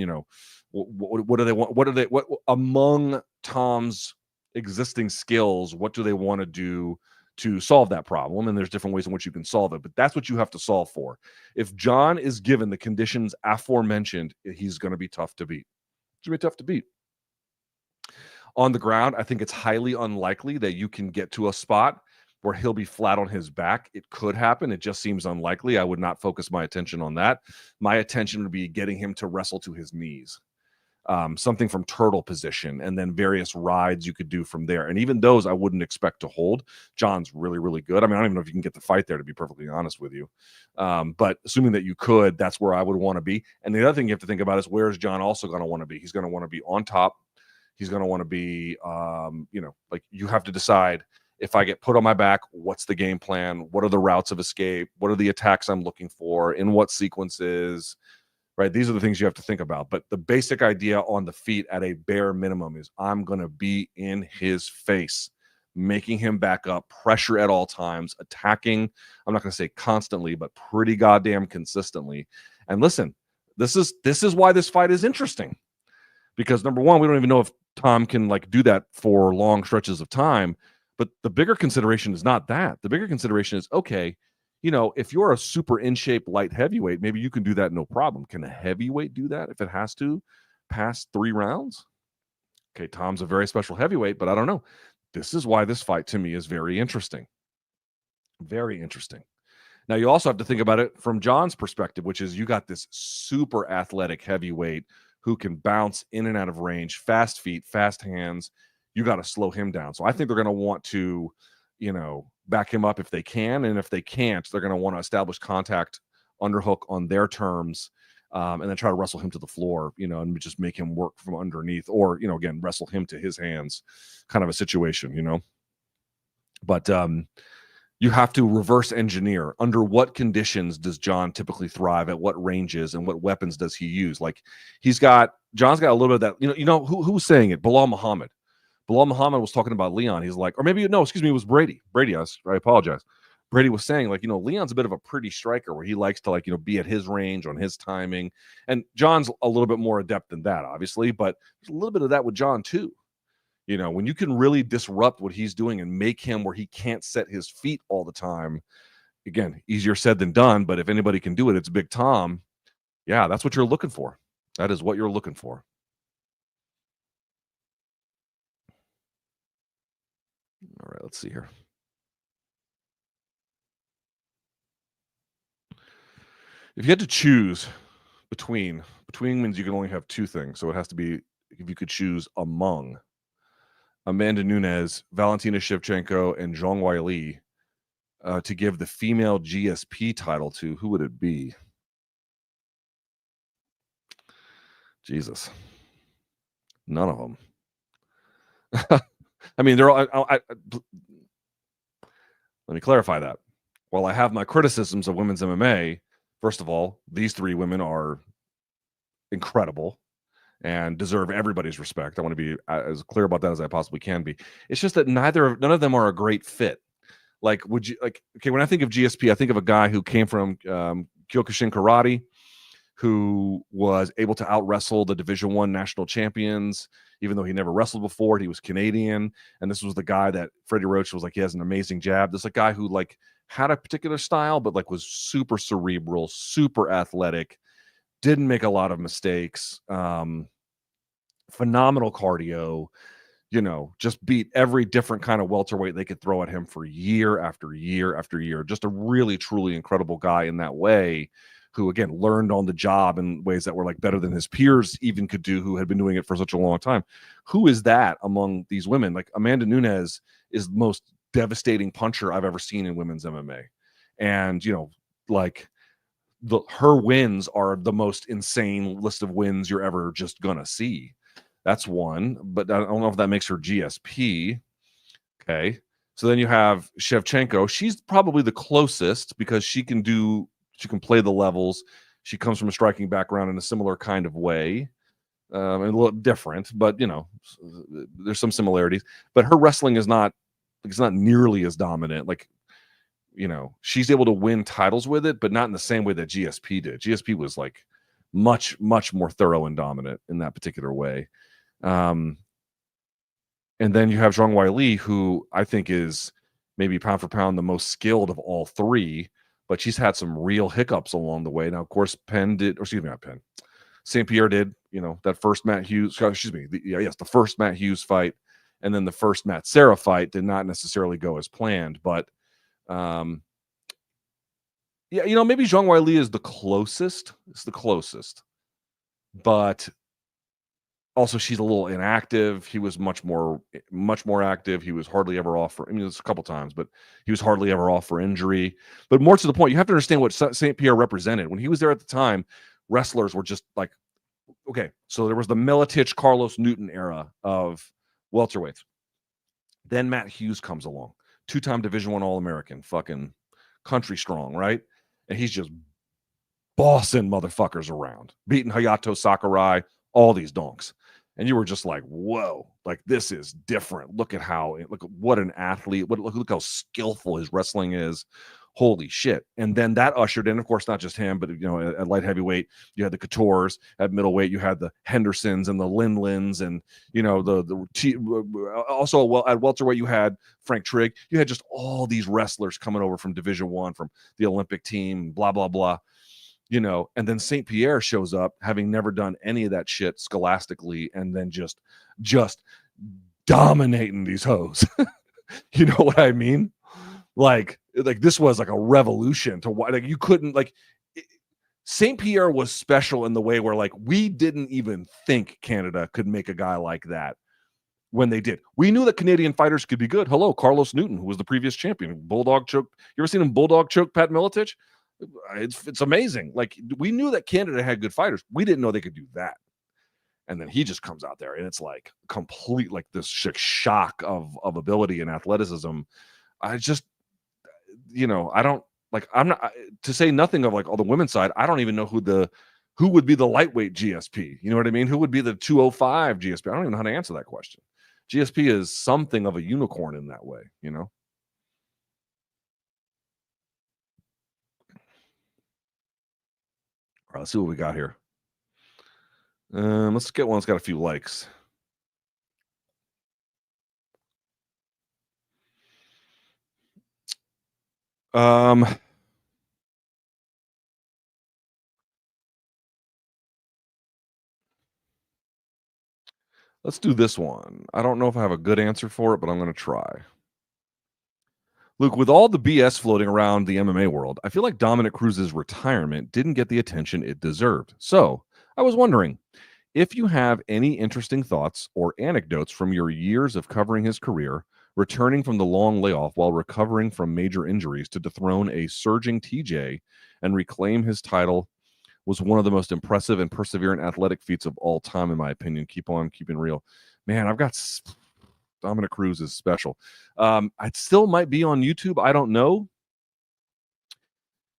what do they want? What among Tom's existing skills, what do they want to do to solve that problem? And there's different ways in which you can solve it, but that's what you have to solve for. If Jon is given the conditions aforementioned, he's going to be tough to beat. It's going to be tough to beat. On the ground, I think it's highly unlikely that you can get to a spot where he'll be flat on his back. It could happen. It just seems unlikely. I would not focus my attention on that. My attention would be getting him to wrestle to his knees. Something from turtle position, and then various rides you could do from there. And even those I wouldn't expect to hold. Jon's really, really good. I mean, I don't even know if you can get the fight there, to be perfectly honest with you. But assuming that you could, that's where I would want to be. And the other thing you have to think about is, where is Jon also going to want to be? He's going to want to be on top. He's going to want to be, like, you have to decide, if I get put on my back, what's the game plan? What are the routes of escape? What are the attacks I'm looking for? In what sequences? Right? These are the things you have to think about. But the basic idea on the feet at a bare minimum is, I'm going to be in his face, making him back up, pressure at all times, attacking. I'm not going to say constantly, but pretty goddamn consistently. And listen, this is why this fight is interesting. Because number one, we don't even know if Tom can, like, do that for long stretches of time. But the bigger consideration is not that. The bigger consideration is, okay, if you're a super in shape light heavyweight, maybe you can do that no problem. Can a heavyweight do that if it has to pass 3 rounds? Okay, Tom's a very special heavyweight, but I don't know. This is why this fight to me is very interesting. Very interesting. Now, you also have to think about it from Jon's perspective, which is, you got this super athletic heavyweight who can bounce in and out of range, fast feet, fast hands. You got to slow him down. So I think they're going to want to, back him up if they can. And if they can't, they're going to want to establish contact, underhook on their terms, and then try to wrestle him to the floor, and just make him work from underneath, or, again, wrestle him to his hands, kind of a situation, But you have to reverse engineer. Under what conditions does Jon typically thrive? At what ranges, and what weapons does he use? Like, Jon's got a little bit of that, who's saying it? Bilal Muhammad. Bilal Muhammad was talking about Leon. He's like, or maybe, no, excuse me, it was Brady. I apologize. Brady was saying, like, Leon's a bit of a pretty striker, where he likes to, like, be at his range on his timing. And Jon's a little bit more adept than that, obviously, but there's a little bit of that with Jon too. When you can really disrupt what he's doing and make him where he can't set his feet all the time, again, easier said than done, but if anybody can do it, it's Big Tom. Yeah, that's what you're looking for. That is what you're looking for. right, let's see here. If you had to choose between means you can only have two things, so it has to be if you could choose among Amanda Nunes, Valentina Shevchenko, and Zhang Weili to give the female GSP title to, who would it be? Jesus, none of them. I mean, they're all. Let me clarify that. While I have my criticisms of women's MMA, first of all, these three women are incredible and deserve everybody's respect. I want to be as clear about that as I possibly can be. It's just that none of them are a great fit. Like, would you like? Okay, when I think of GSP, I think of a guy who came from Kyokushin Karate, who was able to out wrestle the Division One national champions, even though he never wrestled before. He was Canadian, and this was the guy that Freddie Roach was like, he has an amazing jab. This is a guy who like had a particular style, but like was super cerebral, super athletic, didn't make a lot of mistakes, phenomenal cardio. Just beat every different kind of welterweight they could throw at him for year after year after year. Just a really, truly incredible guy in that way, who, again, learned on the job in ways that were like better than his peers even could do, who had been doing it for such a long time. Who is that among these women? Like, Amanda Nunes is the most devastating puncher I've ever seen in women's MMA. And, like, her wins are the most insane list of wins you're ever just gonna see. That's one, but I don't know if that makes her GSP. Okay. So then you have Shevchenko. She's probably the closest because she can play the levels. She comes from a striking background in a similar kind of way, and a little different, but there's some similarities. But her wrestling is not, it's not nearly as dominant. Like, she's able to win titles with it, but not in the same way that GSP did. GSP was like much, much more thorough and dominant in that particular way. And then you have Zhang Weili, who I think is maybe pound for pound the most skilled of all three, but she's had some real hiccups along the way. Now, of course, St. Pierre did, that first Matt Hughes, the first Matt Hughes fight, and then the first Matt Serra fight did not necessarily go as planned, but maybe Zhang Weili is the closest. It's the closest, but also she's a little inactive. He was much more active. He was hardly ever off for, it's a couple times, but he was hardly ever off for injury. But more to the point, you have to understand what St. Pierre represented. When he was there at the time, wrestlers were just like, okay, so there was the Miletich, Carlos Newton era of welterweights. Then Matt Hughes comes along, two-time Division I All-American, fucking country strong, right? And he's just bossing motherfuckers around, beating Hayato Sakurai, all these donks. And you were just like, whoa, like, this is different. Look what an athlete. Look how skillful his wrestling is. Holy shit. And then that ushered in, of course, not just him, but at light heavyweight, you had the Coutures. At middleweight, you had the Hendersons and the Lins, and also at welterweight, you had Frank Trigg. You had just all these wrestlers coming over from Division I, from the Olympic team, blah, blah, blah. And then St. Pierre shows up having never done any of that shit scholastically, and then just dominating these hoes. You know what I mean? Like this was like a revolution to why, like, you couldn't, like, St. Pierre was special in the way where, like, we didn't even think Canada could make a guy like that when they did. We knew that Canadian fighters could be good. Hello, Carlos Newton, who was the previous champion. Bulldog choke. You ever seen him bulldog choke Pat Miletich? It's amazing. Like, we knew that Canada had good fighters. We didn't know they could do that. And then he just comes out there, and it's like complete, like, this shock of ability and athleticism. I just, I don't, like, I'm not, to say nothing of like all the women's side, I don't even know who would be the lightweight GSP. You know what I mean? Who would be the 205 GSP? I don't even know how to answer that question. GSP is something of a unicorn in that way, All right, let's see what we got here. Let's get one that's got a few likes. Let's do this one. I don't know if I have a good answer for it, but I'm going to try. Luke, with all the BS floating around the MMA world, I feel like Dominick Cruz's retirement didn't get the attention it deserved. So I was wondering if you have any interesting thoughts or anecdotes from your years of covering his career, returning from the long layoff while recovering from major injuries to dethrone a surging TJ and reclaim his title was one of the most impressive and perseverant athletic feats of all time, in my opinion. Keep on keeping real. Man, Dominick Cruz is special. It still might be on YouTube. I don't know.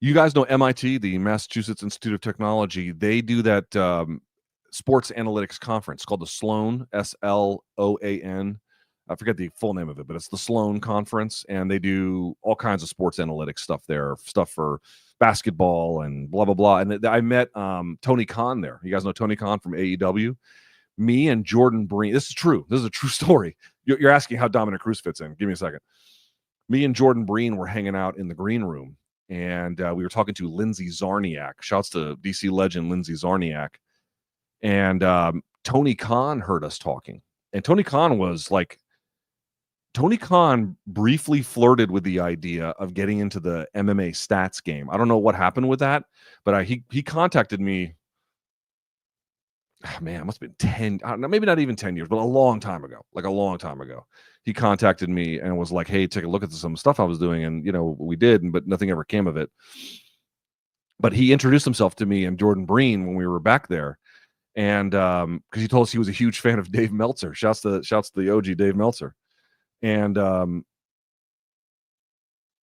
You guys know MIT, the Massachusetts Institute of Technology. They do that sports analytics conference called the Sloan, SLOAN. I forget the full name of it, but it's the Sloan Conference, and they do all kinds of sports analytics stuff there, stuff for basketball and blah, blah, blah. And I met Tony Khan there. You guys know Tony Khan from AEW? Me and Jordan Breen. This is true. This is a true story. You're asking how Dominick Cruz fits in. Give me a second. Me and Jordan Breen were hanging out in the green room, and we were talking to Lindsey Zarniak. Shouts to DC legend Lindsey Zarniak. And Tony Khan heard us talking. And Tony Khan briefly flirted with the idea of getting into the MMA stats game. I don't know what happened with that, but he contacted me. Man, it must have been 10, I don't know, maybe not even 10 years, but a long time ago, he contacted me and was like, hey, take a look at some stuff I was doing. And, we did, but nothing ever came of it. But he introduced himself to me and Jordan Breen when we were back there. And because he told us he was a huge fan of Dave Meltzer. Shouts to the OG Dave Meltzer. And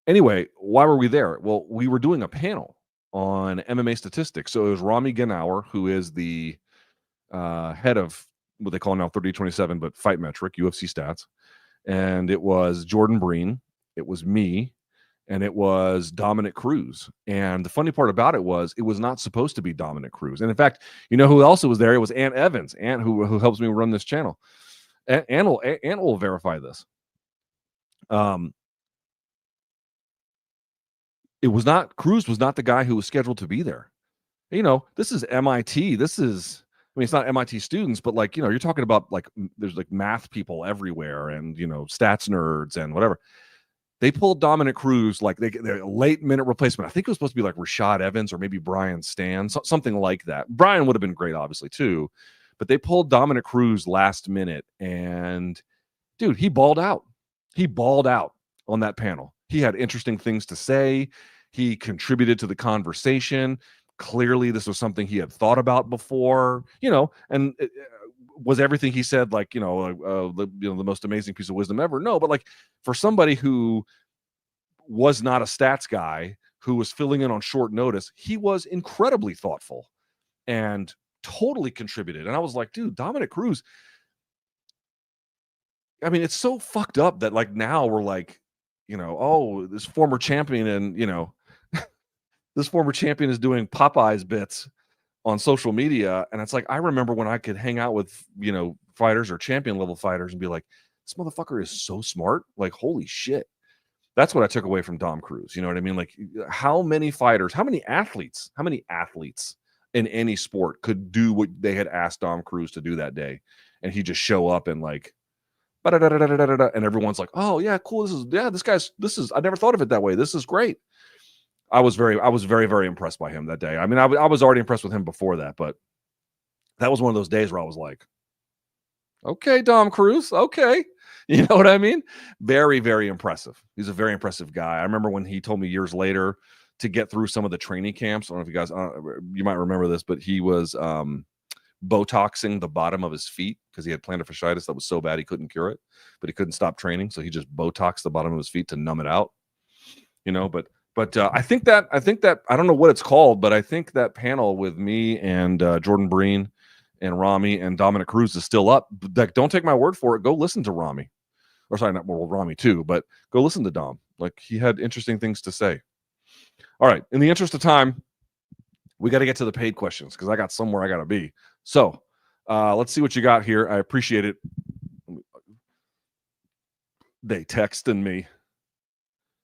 anyway, why were we there? Well, we were doing a panel on MMA statistics. So it was Rami Genauer, who is the head of what they call now 3027, but Fight Metric, UFC Stats. And it was Jordan Breen, it was me, and it was Dominick Cruz. And the funny part about it was not supposed to be Dominick Cruz. And in fact, you know who else was there? It was Ant Evans, Ant, who helps me run this channel. Ant will verify this. Cruz was not the guy who was scheduled to be there. This is MIT. It's not MIT students, but you're talking about there's math people everywhere and, stats nerds and whatever. They pulled Dominick Cruz, they're a late minute replacement. I think it was supposed to be Rashad Evans or maybe Brian Stan, something like that. Brian would have been great, obviously, too. But they pulled Dominick Cruz last minute, and dude, he balled out. He balled out on that panel. He had interesting things to say. He contributed to the conversation. Clearly, this was something he had thought about before, and was everything he said the most amazing piece of wisdom ever? No, but for somebody who was not a stats guy, who was filling in on short notice, he was incredibly thoughtful and totally contributed. And I was like, dude, Dominick Cruz. I mean, it's so fucked up that now we're this former champion and this former champion is doing Popeyes bits on social media. And it's I remember when I could hang out with, fighters or champion level fighters and be like, this motherfucker is so smart. Holy shit. That's what I took away from Dom Cruz. You know what I mean? How many fighters, how many athletes in any sport could do what they had asked Dom Cruz to do that day? And he just show up and and everyone's like, oh yeah, cool. This is, I never thought of it that way. This is great. I was very, very impressed by him that day. I mean, I was already impressed with him before that, but that was one of those days where I was like, okay, Dom Cruz, okay. You know what I mean? Very, very impressive. He's a very impressive guy. I remember when he told me years later to get through some of the training camps. I don't know if you guys, you might remember this, but he was Botoxing the bottom of his feet because he had plantar fasciitis that was so bad he couldn't cure it, but he couldn't stop training. So he just Botoxed the bottom of his feet to numb it out, But I think that I don't know what it's called, but I think that panel with me and Jordan Breen and Rami and Dominick Cruz is still up. Don't take my word for it. Go listen to Rami, or sorry, not Rami too, but go listen to Dom. He had interesting things to say. All right, in the interest of time, we got to get to the paid questions because I got somewhere I got to be. So let's see what you got here. I appreciate it. They texting me.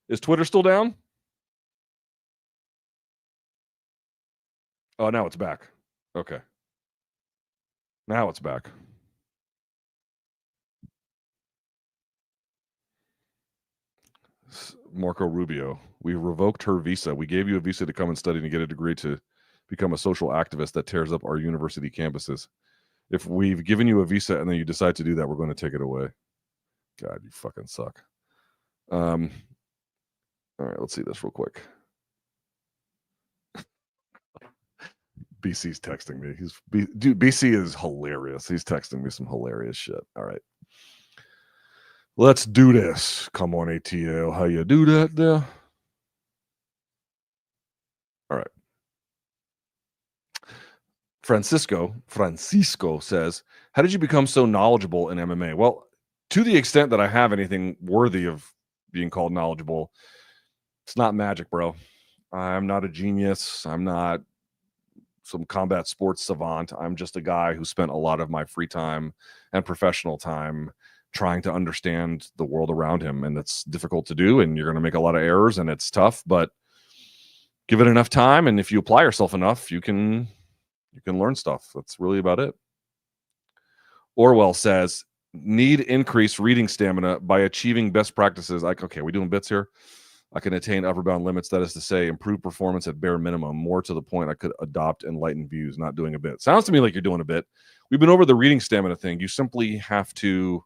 Is Twitter still down? Oh, now it's back. Okay. Now it's back. Marco Rubio. We revoked her visa. We gave you a visa to come and study and get a degree to become a social activist that tears up our university campuses. If we've given you a visa and then you decide to do that, we're going to take it away. God, you fucking suck. All right, let's see this real quick. BC's texting me. Dude, BC is hilarious. He's texting me some hilarious shit. All right. Let's do this. Come on, ATL. How you do that there? All right. Francisco says, how did you become so knowledgeable in MMA? Well, to the extent that I have anything worthy of being called knowledgeable, it's not magic, bro. I'm not a genius. I'm not some combat sports savant. I'm just a guy who spent a lot of my free time and professional time trying to understand the world around him. And it's difficult to do. And you're going to make a lot of errors and it's tough, but give it enough time. And if you apply yourself enough, you can learn stuff. That's really about it. Orwell says, need increased reading stamina by achieving best practices. Like, okay, we doing bits here? I can attain upper bound limits. That is to say, improve performance at bare minimum. More to the point, I could adopt enlightened views, not doing a bit. Sounds to me like you're doing a bit. We've been over the reading stamina thing. You simply have to,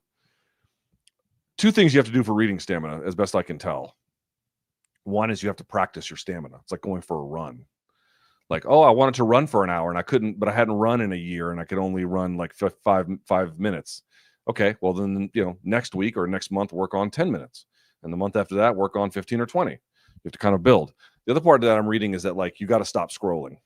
two things you have to do for reading stamina, as best I can tell. One is you have to practice your stamina. It's like going for a run. Like, oh, I wanted to run for an hour and I couldn't, but I hadn't run in a year and I could only run like five minutes. Okay, well then, next week or next month, work on 10 minutes. And the month after that, work on 15 or 20. You have to kind of build. The other part that I'm reading is that, like, you got to stop scrolling.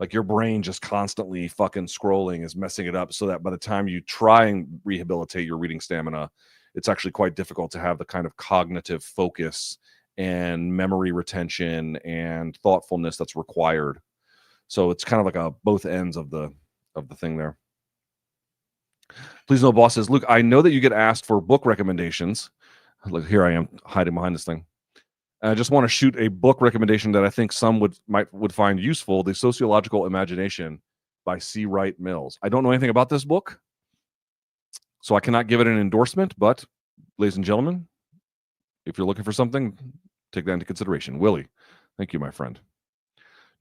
Like, your brain just constantly fucking scrolling is messing it up so that by the time you try and rehabilitate your reading stamina, it's actually quite difficult to have the kind of cognitive focus and memory retention and thoughtfulness that's required. So it's kind of like both ends of the thing there. Please no boss says, Luke, I know that you get asked for book recommendations. Look, here I am hiding behind this thing. I just want to shoot a book recommendation that I think some would find useful. The Sociological Imagination by C. Wright Mills. I don't know anything about this book, so I cannot give it an endorsement, but ladies and gentlemen, if you're looking for something, take that into consideration. Willie, thank you, my friend.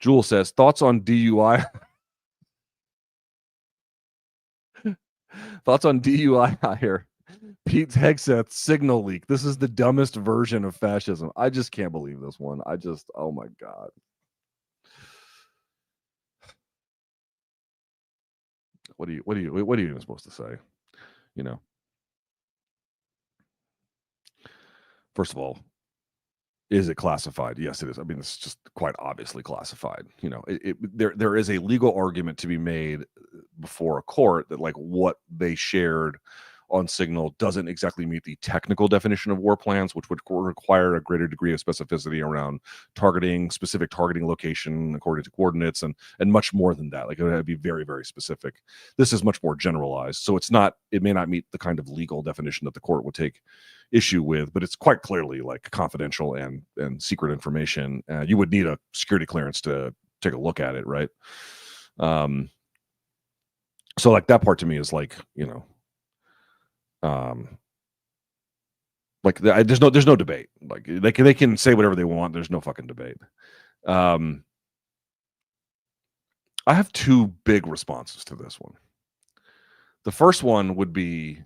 Jewel says, thoughts on DUI? Thoughts on DUI here? Pete's Hegseth signal leak. This is the dumbest version of fascism. I just can't believe this one. Oh my God. What are you even supposed to say? First of all, is it classified? Yes, it is. I mean, it's just quite obviously classified. There is a legal argument to be made before a court that, like, what they shared on Signal doesn't exactly meet the technical definition of war plans, which would require a greater degree of specificity around specific targeting location according to coordinates, and much more than that. Like, it would be very, very specific. This is much more generalized. So it may not meet the kind of legal definition that the court would take issue with, but it's quite clearly like confidential and secret information. You would need a security clearance to take a look at it, right? So like that part to me is like, there's no debate. Like they can say whatever they want. There's no fucking debate. I have two big responses to this one. The first one would be,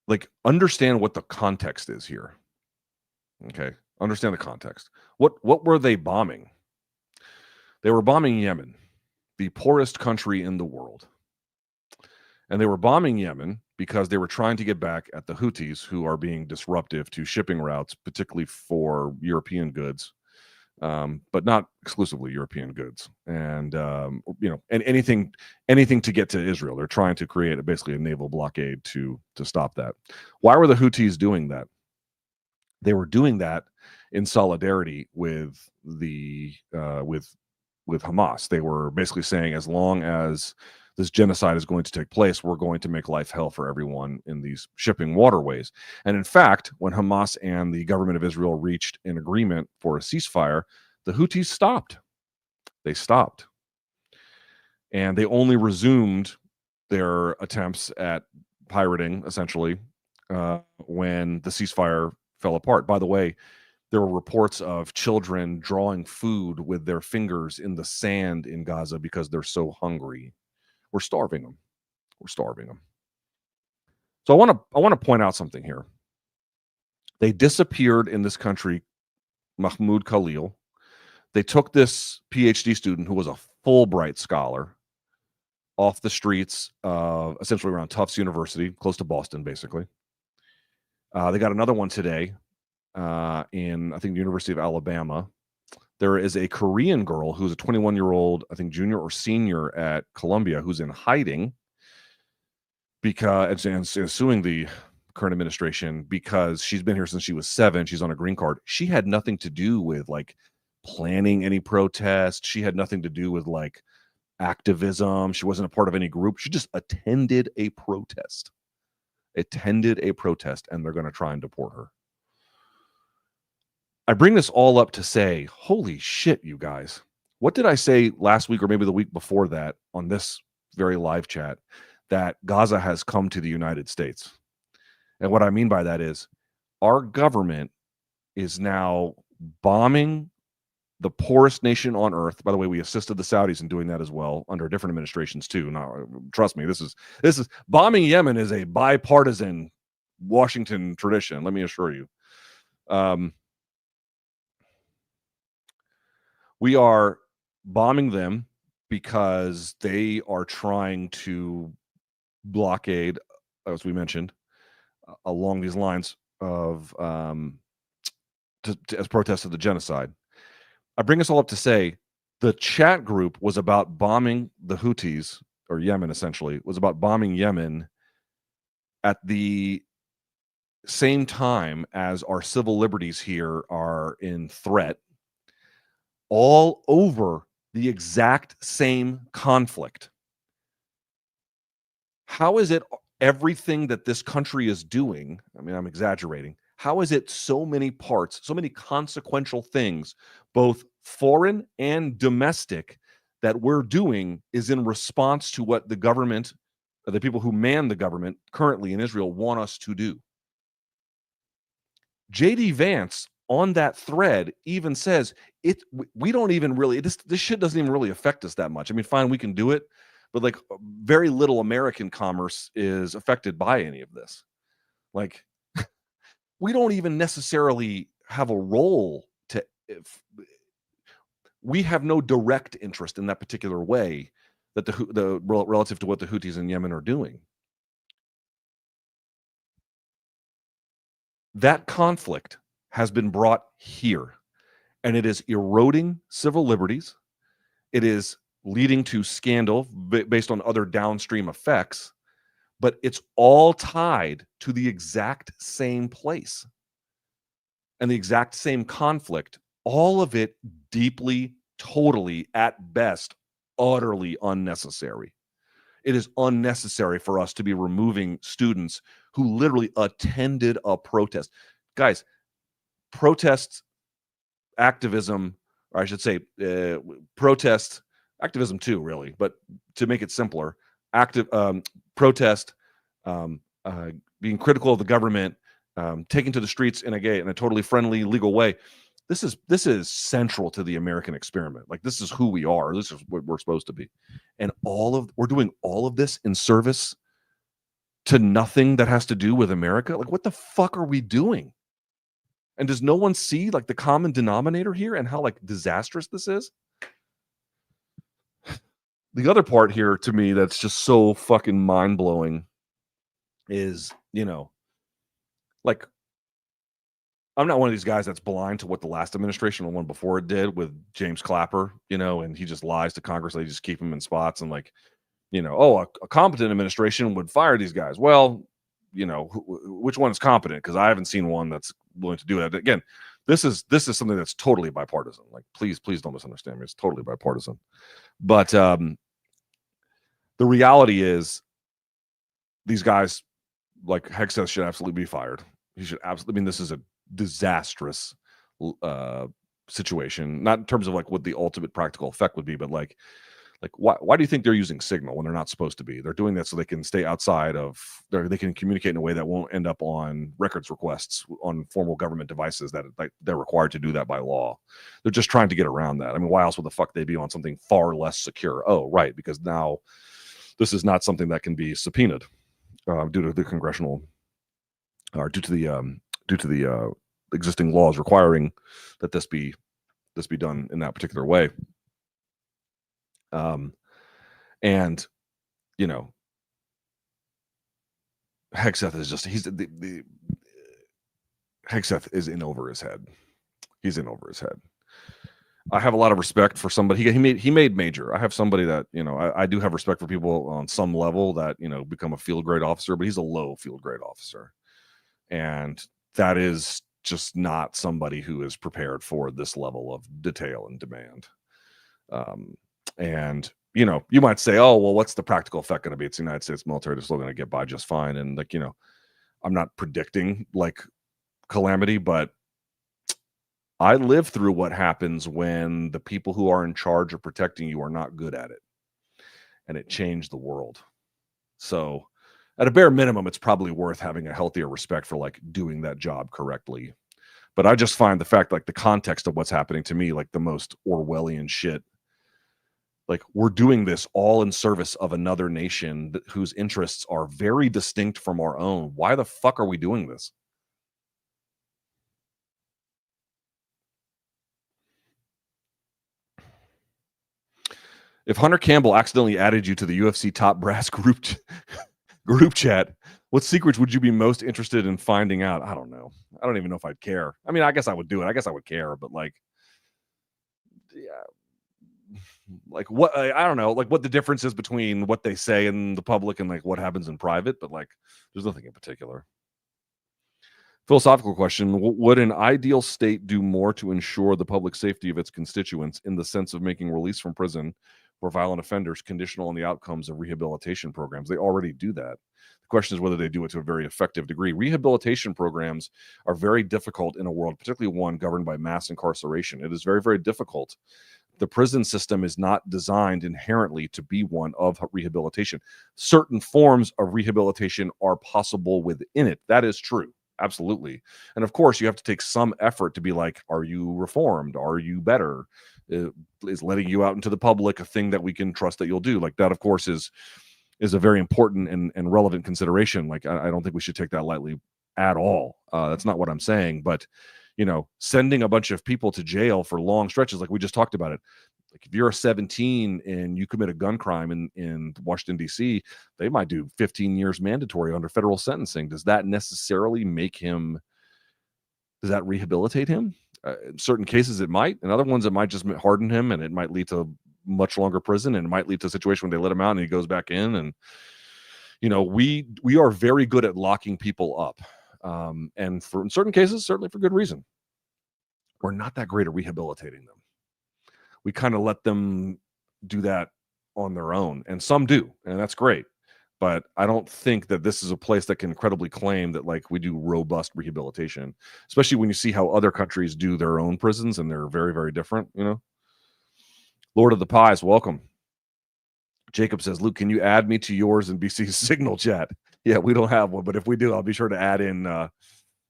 like, understand what the context is here. Okay, understand the context. What were they bombing? They were bombing Yemen, the poorest country in the world. And they were bombing Yemen because they were trying to get back at the Houthis, who are being disruptive to shipping routes, particularly for European goods, but not exclusively European goods. And and anything to get to Israel. They're trying to create basically a naval blockade to stop that. Why were the Houthis doing that? They were doing that in solidarity with with Hamas. They were basically saying, as long as this genocide is going to take place, we're going to make life hell for everyone in these shipping waterways. And in fact, when Hamas and the government of Israel reached an agreement for a ceasefire, the Houthis stopped. They stopped. And they only resumed their attempts at pirating, essentially, when the ceasefire fell apart. By the way, there were reports of children drawing food with their fingers in the sand in Gaza because they're so hungry. We're starving them. We're starving them. So I want to point out something here. They disappeared in this country, Mahmoud Khalil. They took this PhD student who was a Fulbright scholar off the streets, essentially around Tufts University, close to Boston, basically. They got another one today in, I think, the University of Alabama. There is a Korean girl who's a 21-year-old, I think, junior or senior at Columbia, who's in hiding because and suing the current administration because she's been here since she was 7. She's on a green card. She had nothing to do with like planning any protest. She had nothing to do with like activism. She wasn't a part of any group. She just attended a protest. And they're going to try and deport her. I bring this all up to say, holy shit, you guys. What did I say last week or maybe the week before that on this very live chat? That Gaza has come to the United States. And what I mean by that is our government is now bombing the poorest nation on earth. By the way, we assisted the Saudis in doing that as well under different administrations too. Now, trust me, this is bombing Yemen is a bipartisan Washington tradition. Let me assure you. We are bombing them because they are trying to blockade, as we mentioned, along these lines of as protests of the genocide. I bring this all up to say the chat group was about bombing the Houthis, or Yemen essentially, was about bombing Yemen at the same time as our civil liberties here are in threat, all over the exact same conflict. How is it everything that this country is doing, I mean, I'm exaggerating, how is it so many parts, so many consequential things, both foreign and domestic, that we're doing is in response to what the government, the people who man the government currently in Israel want us to do? J.D. Vance on that thread even says we don't even really, this shit doesn't even really affect us that much. I mean, fine, we can do it, but like very little American commerce is affected by any of this. Like we don't even necessarily have a role to, we have no direct interest in that particular way that the relative to what the Houthis in Yemen are doing. That conflict has been brought here, and it is eroding civil liberties. It is leading to scandal based on other downstream effects, but it's all tied to the exact same place and the exact same conflict. All of it deeply, totally, at best, utterly unnecessary. It is unnecessary for us to be removing students who literally attended a protest. Guys, protests, activism, or I should say protest, activism too, really, but to make it simpler, protest, being critical of the government, taking to the streets in a totally friendly, legal way. This is central to the American experiment. Like, this is who we are. This is what we're supposed to be. And we're doing all of this in service to nothing that has to do with America. Like, what the fuck are we doing? And does no one see like the common denominator here and how like disastrous this is? The other part here to me that's just so fucking mind-blowing is, like, I'm not one of these guys that's blind to what the last administration or one before it did with James Clapper, and he just lies to Congress. They just keep him in spots and like, a competent administration would fire these guys. Well, which one is competent? Because I haven't seen one that's willing to do that. Again, this is something that's totally bipartisan. Like, please don't misunderstand me. It's totally bipartisan. But the reality is, these guys, like Heck says, should absolutely be fired. He should absolutely. I mean, this is a disastrous situation. Not in terms of like what the ultimate practical effect would be, but like Like, why do you think they're using Signal when they're not supposed to be? They're doing that so they can stay outside of, they can communicate in a way that won't end up on records requests on formal government devices that they're required to do that by law. They're just trying to get around that. I mean, why else would the fuck they be on something far less secure? Oh, right, because now this is not something that can be subpoenaed due to the congressional, or due to the existing laws requiring that this be done in that particular way. And you know, Hegseth is just, he's the Hegseth is in over his head. He's in over his head. I have a lot of respect for somebody. He made major. I have somebody that, you know, I do have respect for people on some level that, you know, become a field grade officer, but he's a low field grade officer. And that is just not somebody who is prepared for this level of detail and demand. And, you know, you might say, oh, well, what's the practical effect going to be? It's the United States military. They're still going to get by just fine. And like, you know, I'm not predicting like calamity, but I lived through what happens when the people who are in charge of protecting you are not good at it. And it changed the world. So at a bare minimum, it's probably worth having a healthier respect for like doing that job correctly. But I just find the fact, like the context of what's happening to me, like the most Orwellian shit. Like, we're doing this all in service of another nation whose interests are very distinct from our own. Why the fuck are we doing this? If Hunter Campbell accidentally added you to the UFC Top Brass group chat, what secrets would you be most interested in finding out? I don't know. I don't even know if I'd care. I mean, I guess I would do it. I guess I would care, but like, yeah. Like what, I don't know, like what the difference is between what they say in the public and like what happens in private, but like there's nothing in particular. Philosophical question: would an ideal state do more to ensure the public safety of its constituents in the sense of making release from prison for violent offenders conditional on the outcomes of rehabilitation programs? They already do that. The question is whether they do it to a very effective degree. Rehabilitation programs are very difficult in a world, particularly one governed by mass incarceration. It is very, very difficult. The prison system is not designed inherently to be one of rehabilitation. Certain forms of rehabilitation are possible within it. That is true. Absolutely. And of course, you have to take some effort to be like, are you reformed? Are you better? Is letting you out into the public a thing that we can trust that you'll do? Like that, of course, is a very important and relevant consideration. Like, I don't think we should take that lightly at all. That's not what I'm saying. But you know, sending a bunch of people to jail for long stretches, like we just talked about it. Like if you're a 17 and you commit a gun crime in Washington, D.C., they might do 15 years mandatory under federal sentencing. Does that necessarily make him, does that rehabilitate him? In certain cases, it might. In other ones, it might just harden him and it might lead to much longer prison, and it might lead to a situation when they let him out and he goes back in. And, you know, we are very good at locking people up. And for in certain cases, certainly for good reason. We're not that great at rehabilitating them. We kind of let them do that on their own, and some do, and that's great. But I don't think that this is a place that can credibly claim that like we do robust rehabilitation, especially when you see how other countries do their own prisons, and they're very, very different, you know. Lord of the Pies, welcome. Jacob says, Luke, can you add me to yours and BC's Signal chat? Yeah, we don't have one, but if we do, I'll be sure to add in, I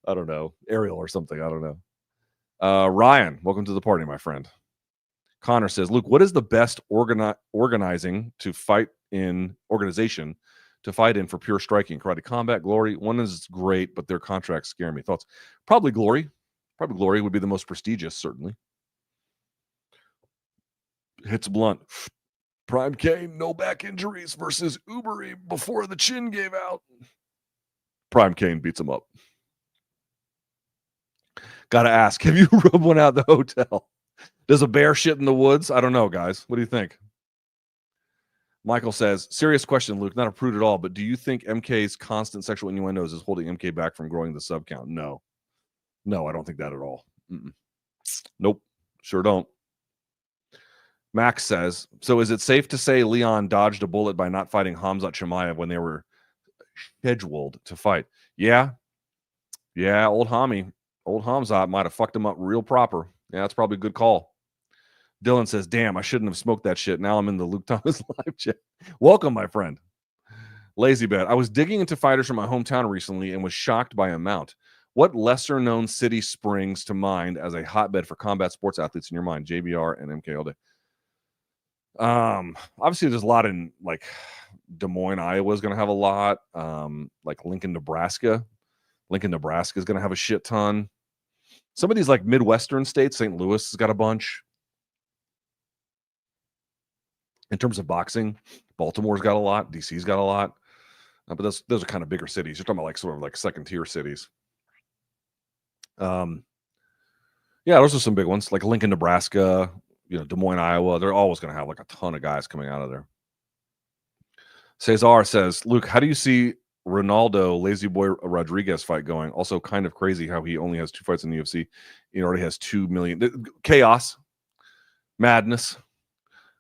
don't know, Ariel or something. I don't know. Ryan, welcome to the party, my friend. Connor says, Luke, what is the best organization to fight in for pure striking? Karate Combat, Glory. One is great, but their contracts scare me. Thoughts? Probably Glory. Probably Glory would be the most prestigious, certainly. Hits blunt. Prime Cain, no back injuries versus Ubery before the chin gave out. Prime Cain beats him up. Gotta ask, have you rubbed one out at the hotel? Does a bear shit in the woods? I don't know, guys. What do you think? Michael says, serious question, Luke, not a prude at all, but do you think MK's constant sexual innuendos is holding MK back from growing the sub count? No. No, I don't think that at all. Nope. Sure don't. Max says, so is it safe to say Leon dodged a bullet by not fighting Khamzat Chimaev when they were scheduled to fight? Yeah. Yeah, old Hamzat might have fucked him up real proper. Yeah, that's probably a good call. Dylan says, damn, I shouldn't have smoked that shit. Now I'm in the Luke Thomas live chat. Welcome, my friend. Lazy Bet. I was digging into fighters from my hometown recently and was shocked by amount. What lesser known city springs to mind as a hotbed for combat sports athletes in your mind? JBR and MK all day. Obviously there's a lot in like Des Moines, Iowa is going to have a lot. Like Lincoln, Nebraska is going to have a shit ton. Some of these like Midwestern states, St. Louis has got a bunch. In terms of boxing, Baltimore's got a lot. DC's got a lot. But those are kind of bigger cities. You're talking about like sort of like second tier cities. Yeah, those are some big ones like Lincoln, Nebraska, Des Moines, Iowa. They're always going to have like a ton of guys coming out of there. Cesar says, Luke, how do you see Ronaldo Lazy Boy Rodriguez fight going? Also kind of crazy how he only has 2 fights in the UFC. He already has 2 million. Chaos, madness,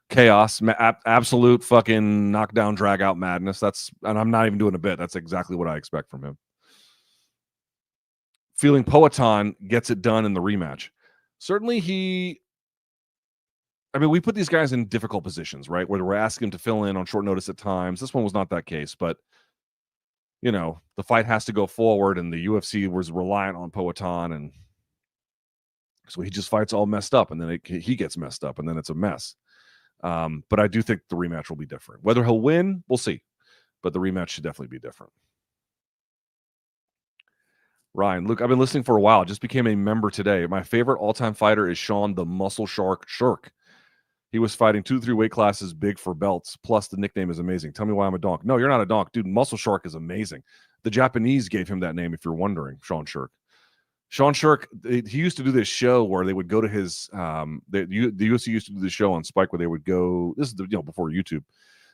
chaos, absolute fucking knockdown, drag out madness. And I'm not even doing a bit. That's exactly what I expect from him. Feeling Poatan gets it done in the rematch. Certainly we put these guys in difficult positions, right? Where we're asking them to fill in on short notice at times. This one was not that case, but the fight has to go forward, and the UFC was reliant on Poatan, and so he just fights all messed up, and then he gets messed up, and then it's a mess. But I do think the rematch will be different. Whether he'll win, we'll see. But the rematch should definitely be different. Ryan, Luke, I've been listening for a while. Just became a member today. My favorite all-time fighter is Sean the Muscle Shark Shirk. He was fighting 2 to 3 weight classes, big for belts. Plus, the nickname is amazing. Tell me why I'm a donk. No, you're not a donk. Dude, Muscle Shark is amazing. The Japanese gave him that name, if you're wondering, Sean Shirk. Sean Shirk, he used to do this show where they would go to his the UFC used to do this show on Spike where they would go, this is before YouTube.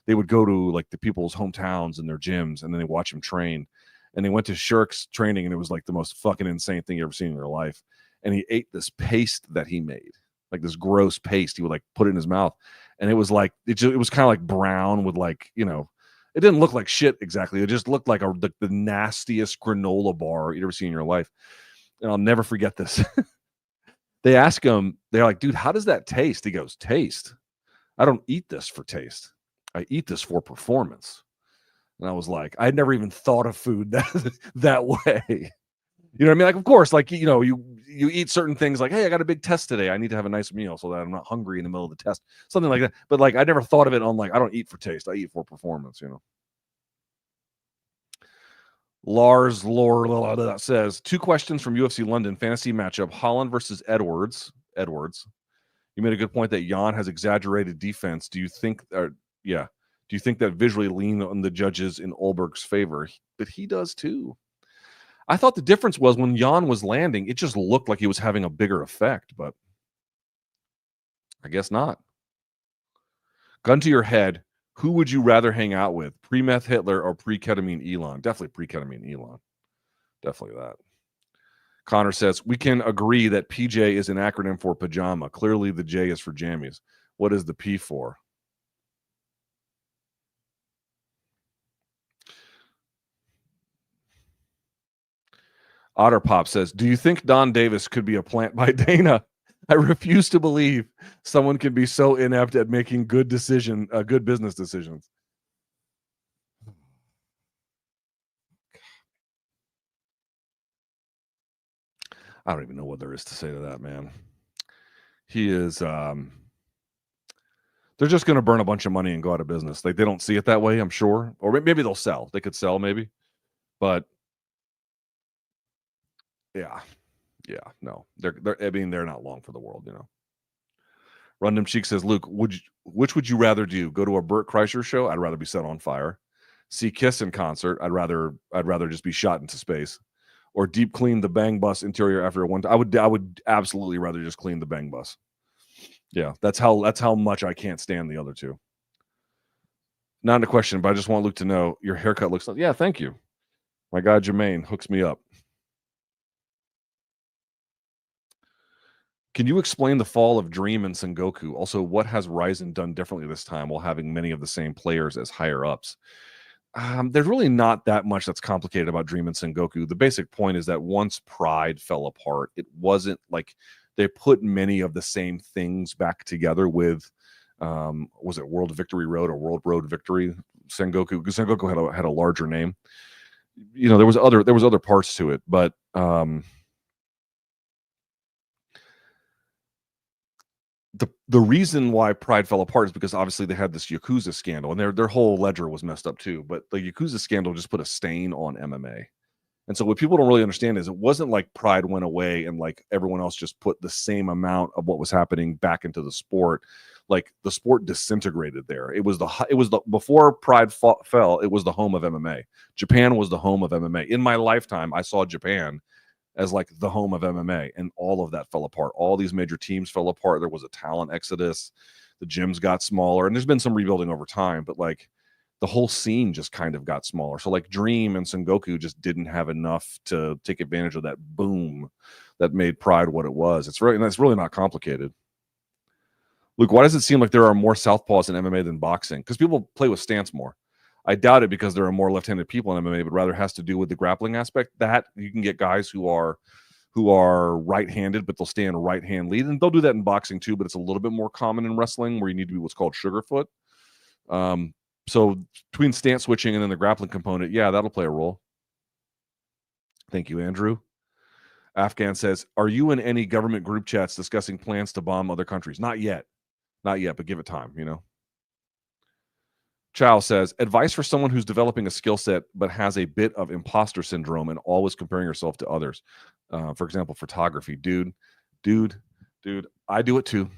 They would go to like the people's hometowns and their gyms, and then they watch him train. And they went to Shirk's training, and it was like the most fucking insane thing you ever seen in your life. And he ate this paste that he made, like this gross paste. He would like put it in his mouth, and it was like it was kind of like brown with like it didn't look like shit exactly. It just looked like the nastiest granola bar you'd ever seen in your life. And I'll never forget this. They ask him, they're like, dude, how does that taste? He goes, taste? I don't eat this for taste. I eat this for performance. And I was like, I'd never even thought of food that way. You know what I mean? Like, of course, like, you eat certain things like, hey, I got a big test today. I need to have a nice meal so that I'm not hungry in the middle of the test. Something like that. But like, I never thought of it on like, I don't eat for taste. I eat for performance, Lars Lore says, 2 questions from UFC London fantasy matchup, Holland versus Edwards. You made a good point that Jan has exaggerated defense. Do you think that visually lean on the judges in Olberg's favor? But he does too. I thought the difference was when Jan was landing, it just looked like he was having a bigger effect, but I guess not. Gun to your head, who would you rather hang out with? Pre-meth Hitler or pre-ketamine Elon? Definitely pre-ketamine Elon. Definitely that. Connor says, we can agree that PJ is an acronym for pajama. Clearly the J is for jammies. What is the P for? Otterpop says, do you think Don Davis could be a plant by Dana? I refuse to believe someone can be so inept at making good business decisions. I don't even know what there is to say to that, man. He is they're just going to burn a bunch of money and go out of business. They don't see it that way, I'm sure. Or maybe they'll sell. They could sell maybe. But yeah, no. They're not long for the world, Rundum Cheek says, Luke, which would you rather do? Go to a Burt Kreischer show? I'd rather be set on fire. See Kiss in concert? I'd rather just be shot into space. Or deep clean the Bang Bus interior after I would absolutely rather just clean the Bang Bus. Yeah, that's how much I can't stand the other two. Not a question, but I just want Luke to know your haircut looks like. Yeah, thank you. My guy Jermaine hooks me up. Can you explain the fall of Dream and Sengoku? Also, what has Ryzen done differently this time while having many of the same players as higher ups? There's really not that much that's complicated about Dream and Sengoku. The basic point is that once Pride fell apart, it wasn't like they put many of the same things back together with, was it World Victory Road or World Road Victory? Sengoku, because Sengoku had a larger name. You know, there was other parts to it, but the reason why Pride fell apart is because obviously they had this Yakuza scandal, and their whole ledger was messed up too. But the Yakuza scandal just put a stain on MMA. And so what people don't really understand is it wasn't like Pride went away and like everyone else just put the same amount of what was happening back into the sport. Like the sport disintegrated there. It was the before Pride fell, it was the home of MMA. Japan was the home of MMA. In my lifetime, I saw Japan as like the home of MMA, and all of that fell apart. All these major teams fell apart. There was a talent exodus. The gyms got smaller, and there's been some rebuilding over time, but like the whole scene just kind of got smaller. So like Dream and Sengoku just didn't have enough to take advantage of that boom that made Pride what it was. It's really not complicated. Luke, why does it seem like there are more southpaws in MMA than boxing? Because people play with stance more. I doubt it because there are more left-handed people in MMA, but rather has to do with the grappling aspect. That you can get guys who are right-handed, but they'll stay in a right-hand lead, and they'll do that in boxing too. But it's a little bit more common in wrestling, where you need to be what's called sugar foot. So between stance switching and then the grappling component, yeah, that'll play a role. Thank you, Andrew. Afghan says, "Are you in any government group chats discussing plans to bomb other countries?" Not yet, but give it time. You know. Chow says, advice for someone who's developing a skill set but has a bit of imposter syndrome and always comparing yourself to others. For example, photography. Dude, I do it too.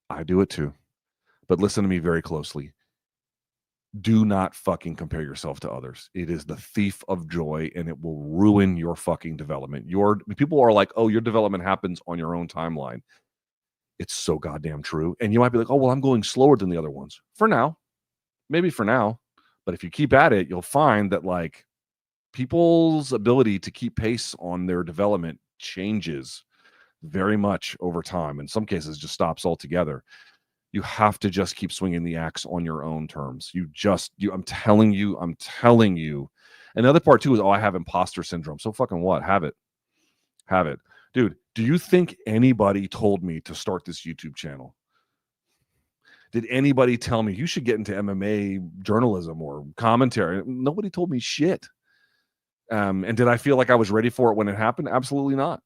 But listen to me very closely. Do not fucking compare yourself to others. It is the thief of joy, and it will ruin your fucking development. People are like, oh, your development happens on your own timeline. It's so goddamn true. And you might be like, oh, well, I'm going slower than the other ones. For now. Maybe for now, but if you keep at it, you'll find that like people's ability to keep pace on their development changes very much over time. In some cases, just stops altogether. You have to just keep swinging the axe on your own terms. I'm telling you. And the other part too is, oh, I have imposter syndrome. So fucking what? Have it. Dude, do you think anybody told me to start this YouTube channel? Did anybody tell me you should get into MMA journalism or commentary? Nobody told me shit. And did I feel like I was ready for it when it happened? Absolutely not.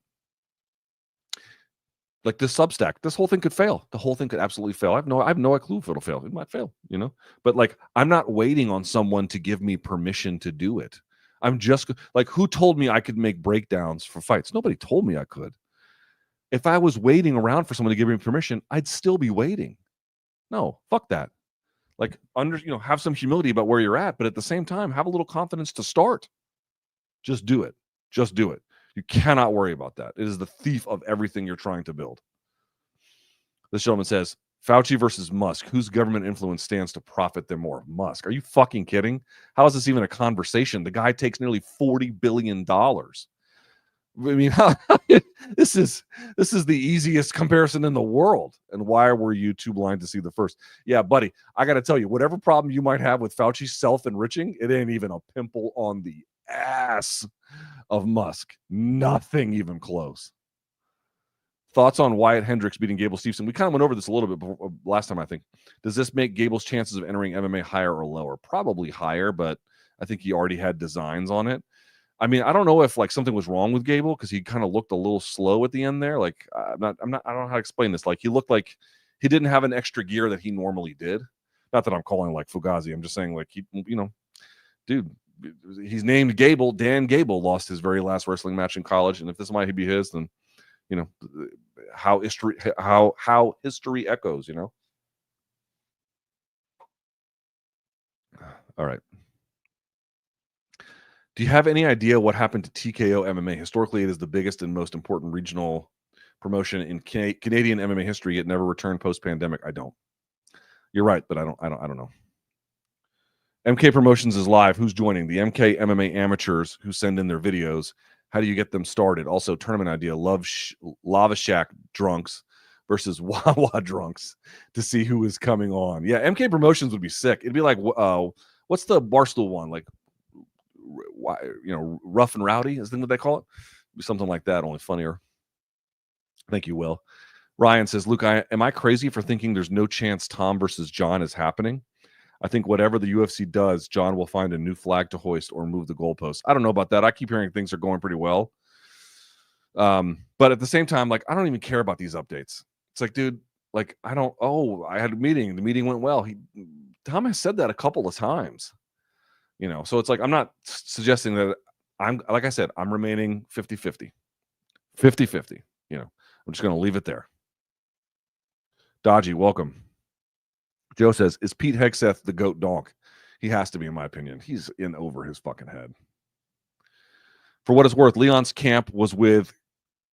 Like this Substack, this whole thing could fail. The whole thing could absolutely fail. I have no clue if it'll fail. It might fail, you know. But like, I'm not waiting on someone to give me permission to do it. I'm just like, who told me I could make breakdowns for fights? Nobody told me I could. If I was waiting around for someone to give me permission, I'd still be waiting. No, fuck that. Like, have some humility about where you're at, but at the same time, have a little confidence to start. Just do it. You cannot worry about that. It is the thief of everything you're trying to build. This gentleman says, Fauci versus Musk. Whose government influence stands to profit them more? Musk. Are you fucking kidding? How is this even a conversation? The guy takes nearly $40 billion. I mean, this is the easiest comparison in the world. And why were you too blind to see the first? Yeah, buddy, I got to tell you, whatever problem you might have with Fauci self-enriching, it ain't even a pimple on the ass of Musk. Nothing even close. Thoughts on Wyatt Hendricks beating Gable Stevenson? We kind of went over this a little bit before, last time, I think. Does this make Gable's chances of entering MMA higher or lower? Probably higher, but I think he already had designs on it. I mean, I don't know if like something was wrong with Gable because he kind of looked a little slow at the end there. Like I don't know how to explain this. Like he looked like he didn't have an extra gear that he normally did. Not that I'm calling like Fugazi. I'm just saying like dude, he's named Gable. Dan Gable lost his very last wrestling match in college, and if this might be his, then how history echoes. All right. Do you have any idea what happened to TKO MMA? Historically, it is the biggest and most important regional promotion in Canadian MMA history. It never returned post-pandemic. I don't. You're right, but I don't know. MK Promotions is live. Who's joining? The MK MMA amateurs who send in their videos. How do you get them started? Also, tournament idea. Lava Shack drunks versus Wawa drunks to see who is coming on. Yeah, MK Promotions would be sick. It'd be like, what's the Barstool one? Like, Rough and Rowdy is what they call it. Something like that, only funnier. Thank you, Will. Ryan says, Luke, am I crazy for thinking there's no chance Tom versus Jon is happening? I think whatever the UFC does, Jon will find a new flag to hoist or move the goalposts. I don't know about that. I keep hearing things are going pretty well. But at the same time, like, I don't even care about these updates. It's like, dude, like, I had a meeting. The meeting went well. Tom has said that a couple of times, so it's like, I'm not suggesting that like I said, I'm remaining 50-50, 50-50, I'm just going to leave it there. Dodgy, welcome. Joe says, is Pete Hegseth the GOAT donk? He has to be, in my opinion. He's in over his fucking head. For what it's worth, Leon's camp was with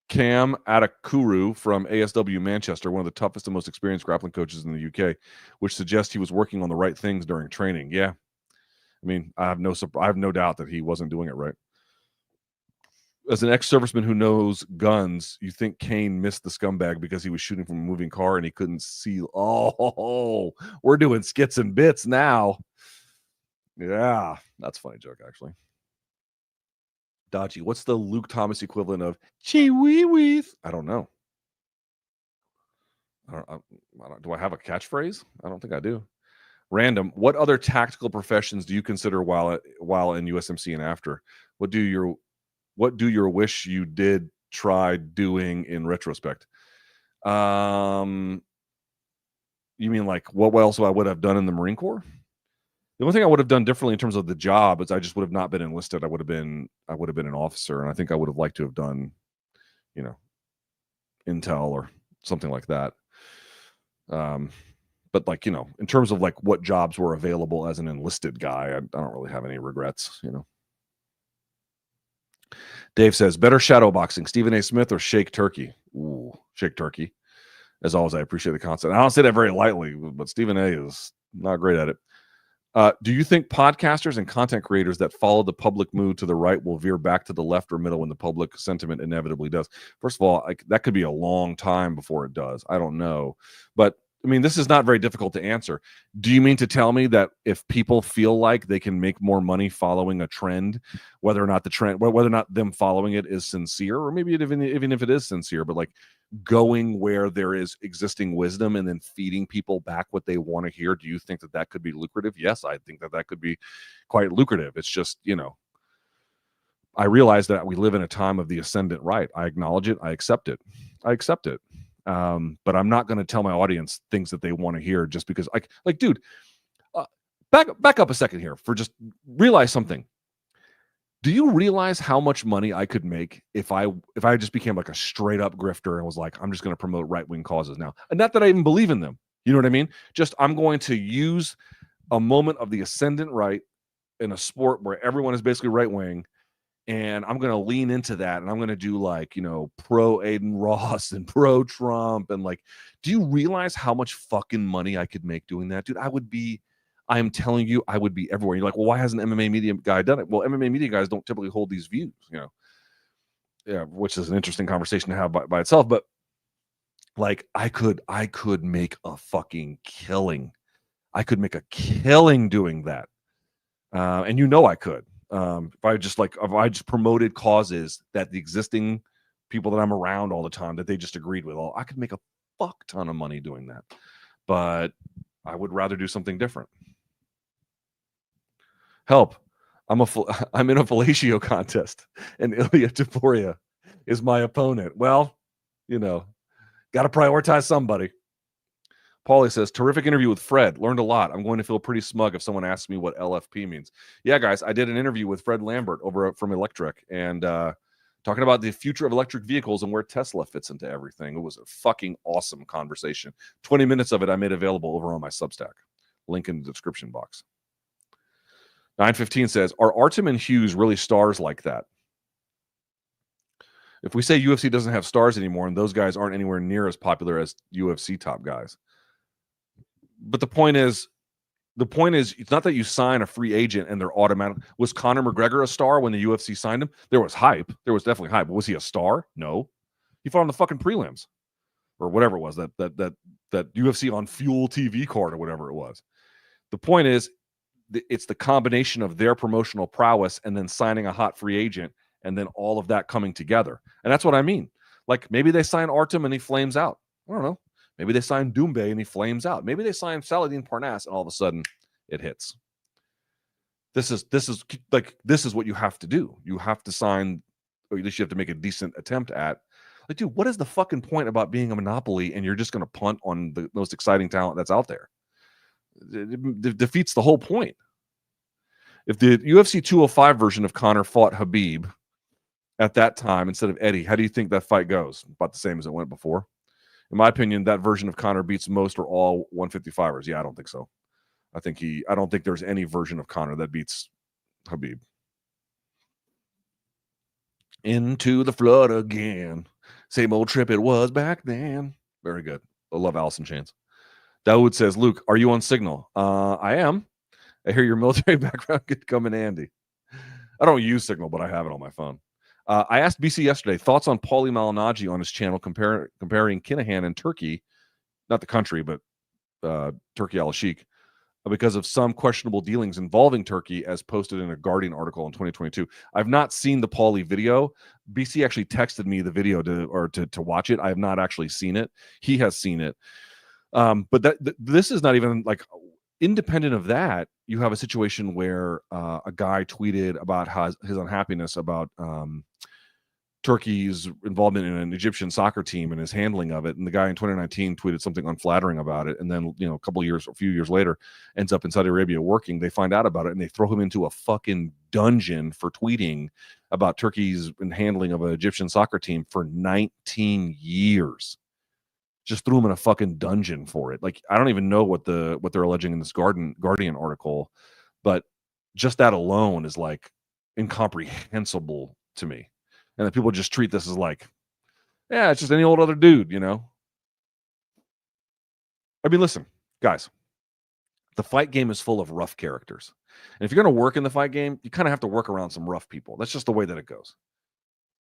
Cam Atakuru from ASW Manchester, one of the toughest and most experienced grappling coaches in the UK, which suggests he was working on the right things during training. Yeah. I mean, I have no doubt that he wasn't doing it right. As an ex-serviceman who knows guns, you think Cain missed the scumbag because he was shooting from a moving car and he couldn't see. Oh, we're doing skits and bits now. Yeah, that's a funny joke, actually. Dodgy, what's the Luke Thomas equivalent of chee-wee-wees? I don't know. Do I have a catchphrase? I don't think I do. Random, what other tactical professions do you consider while in USMC and after? What do your wish you did try doing in retrospect? You mean like what else I would have done in the Marine Corps? The only thing I would have done differently in terms of the job is I just would have not been enlisted. I would have been an officer, and I think I would have liked to have done, intel or something like that. But like, in terms of like what jobs were available as an enlisted guy, I don't really have any regrets, Dave says, better shadow boxing, Stephen A. Smith or Shake Turkey? Ooh, Shake Turkey. As always, I appreciate the concept. I don't say that very lightly, but Stephen A. is not great at it. Do you think podcasters and content creators that follow the public mood to the right will veer back to the left or middle when the public sentiment inevitably does? First of all, that could be a long time before it does. I don't know. But I mean, this is not very difficult to answer. Do you mean to tell me that if people feel like they can make more money following a trend, whether or not them following it is sincere, or maybe even if it is sincere, but like going where there is existing wisdom and then feeding people back what they want to hear, do you think that could be lucrative? Yes, I think that could be quite lucrative. It's just, I realize that we live in a time of the ascendant right. I acknowledge it. I accept it. But I'm not going to tell my audience things that they want to hear just because, like, dude, back up a second here for just realize something. Do you realize how much money I could make if I just became like a straight up grifter and was like, I'm just going to promote right-wing causes now? And not that I even believe in them. You know what I mean? Just I'm going to use a moment of the ascendant right in a sport where everyone is basically right-wing, and I'm going to lean into that, and I'm going to do like, pro Aiden Ross and pro Trump. And like, do you realize how much fucking money I could make doing that? Dude, I am telling you, I would be everywhere. You're like, well, why hasn't MMA media guy done it? Well, MMA media guys don't typically hold these views, yeah, which is an interesting conversation to have by itself. But like, I could make a fucking killing. I could make a killing doing that. And I could. If I just promoted causes that the existing people that I'm around all the time that they just agreed with, I could make a fuck ton of money doing that. But I would rather do something different. Help. I'm in a fellatio contest, and Ilya Taporia is my opponent. Well, got to prioritize somebody. Paulie says, terrific interview with Fred. Learned a lot. I'm going to feel pretty smug if someone asks me what LFP means. Yeah, guys, I did an interview with Fred Lambert over from Electric, and talking about the future of electric vehicles and where Tesla fits into everything. It was a fucking awesome conversation. 20 minutes of it I made available over on my Substack. Link in the description box. 915 says, are Artem and Hughes really stars like that? If we say UFC doesn't have stars anymore and those guys aren't anywhere near as popular as UFC top guys. But the point is, it's not that you sign a free agent and they're automatic. Was Conor McGregor a star when the UFC signed him? There was hype. There was definitely hype. But was he a star? No. He fought on the fucking prelims or whatever it was, that UFC on Fuel TV card or whatever it was. The point is, it's the combination of their promotional prowess and then signing a hot free agent and then all of that coming together. And that's what I mean. Like maybe they sign Artem and he flames out. I don't know. Maybe they sign Doumbé and he flames out. Maybe they sign Saladin Parnasse and all of a sudden it hits. This is what you have to do. You have to sign, or at least you have to make a decent attempt at. Like, dude, what is the fucking point about being a monopoly and you're just going to punt on the most exciting talent that's out there? It defeats the whole point. If the UFC 205 version of Conor fought Khabib at that time instead of Eddie, how do you think that fight goes? About the same as it went before. In my opinion, that version of Conor beats most or all 155ers. Yeah, I don't think so. I don't think there's any version of Conor that beats Khabib. Into the flood again. Same old trip it was back then. Very good. I love Alice in Chains. Dawood says, Luke, are you on Signal? I am. I hear your military background could come in handy. I don't use Signal, but I have it on my phone. I asked BC yesterday, thoughts on Paulie Malignaggi on his channel comparing Kinahan and Turkey, not the country, but Turkey al-Sheikh, because of some questionable dealings involving Turkey, as posted in a Guardian article in 2022. I've not seen the Paulie video. BC actually texted me the video to watch it. I have not actually seen it. He has seen it. But this is not even like independent of that. You have a situation where a guy tweeted about his unhappiness about Turkey's involvement in an Egyptian soccer team and his handling of it. And the guy in 2019 tweeted something unflattering about it. And then, a few years later, ends up in Saudi Arabia working. They find out about it and they throw him into a fucking dungeon for tweeting about Turkey's handling of an Egyptian soccer team for 19 years. Just threw him in a fucking dungeon for it. Like, I don't even know what they're alleging in this Guardian article, but just that alone is like incomprehensible to me. And then people just treat this as like, yeah, it's just any old other dude, I mean, listen, guys, the fight game is full of rough characters. And if you're going to work in the fight game, you kind of have to work around some rough people. That's just the way that it goes.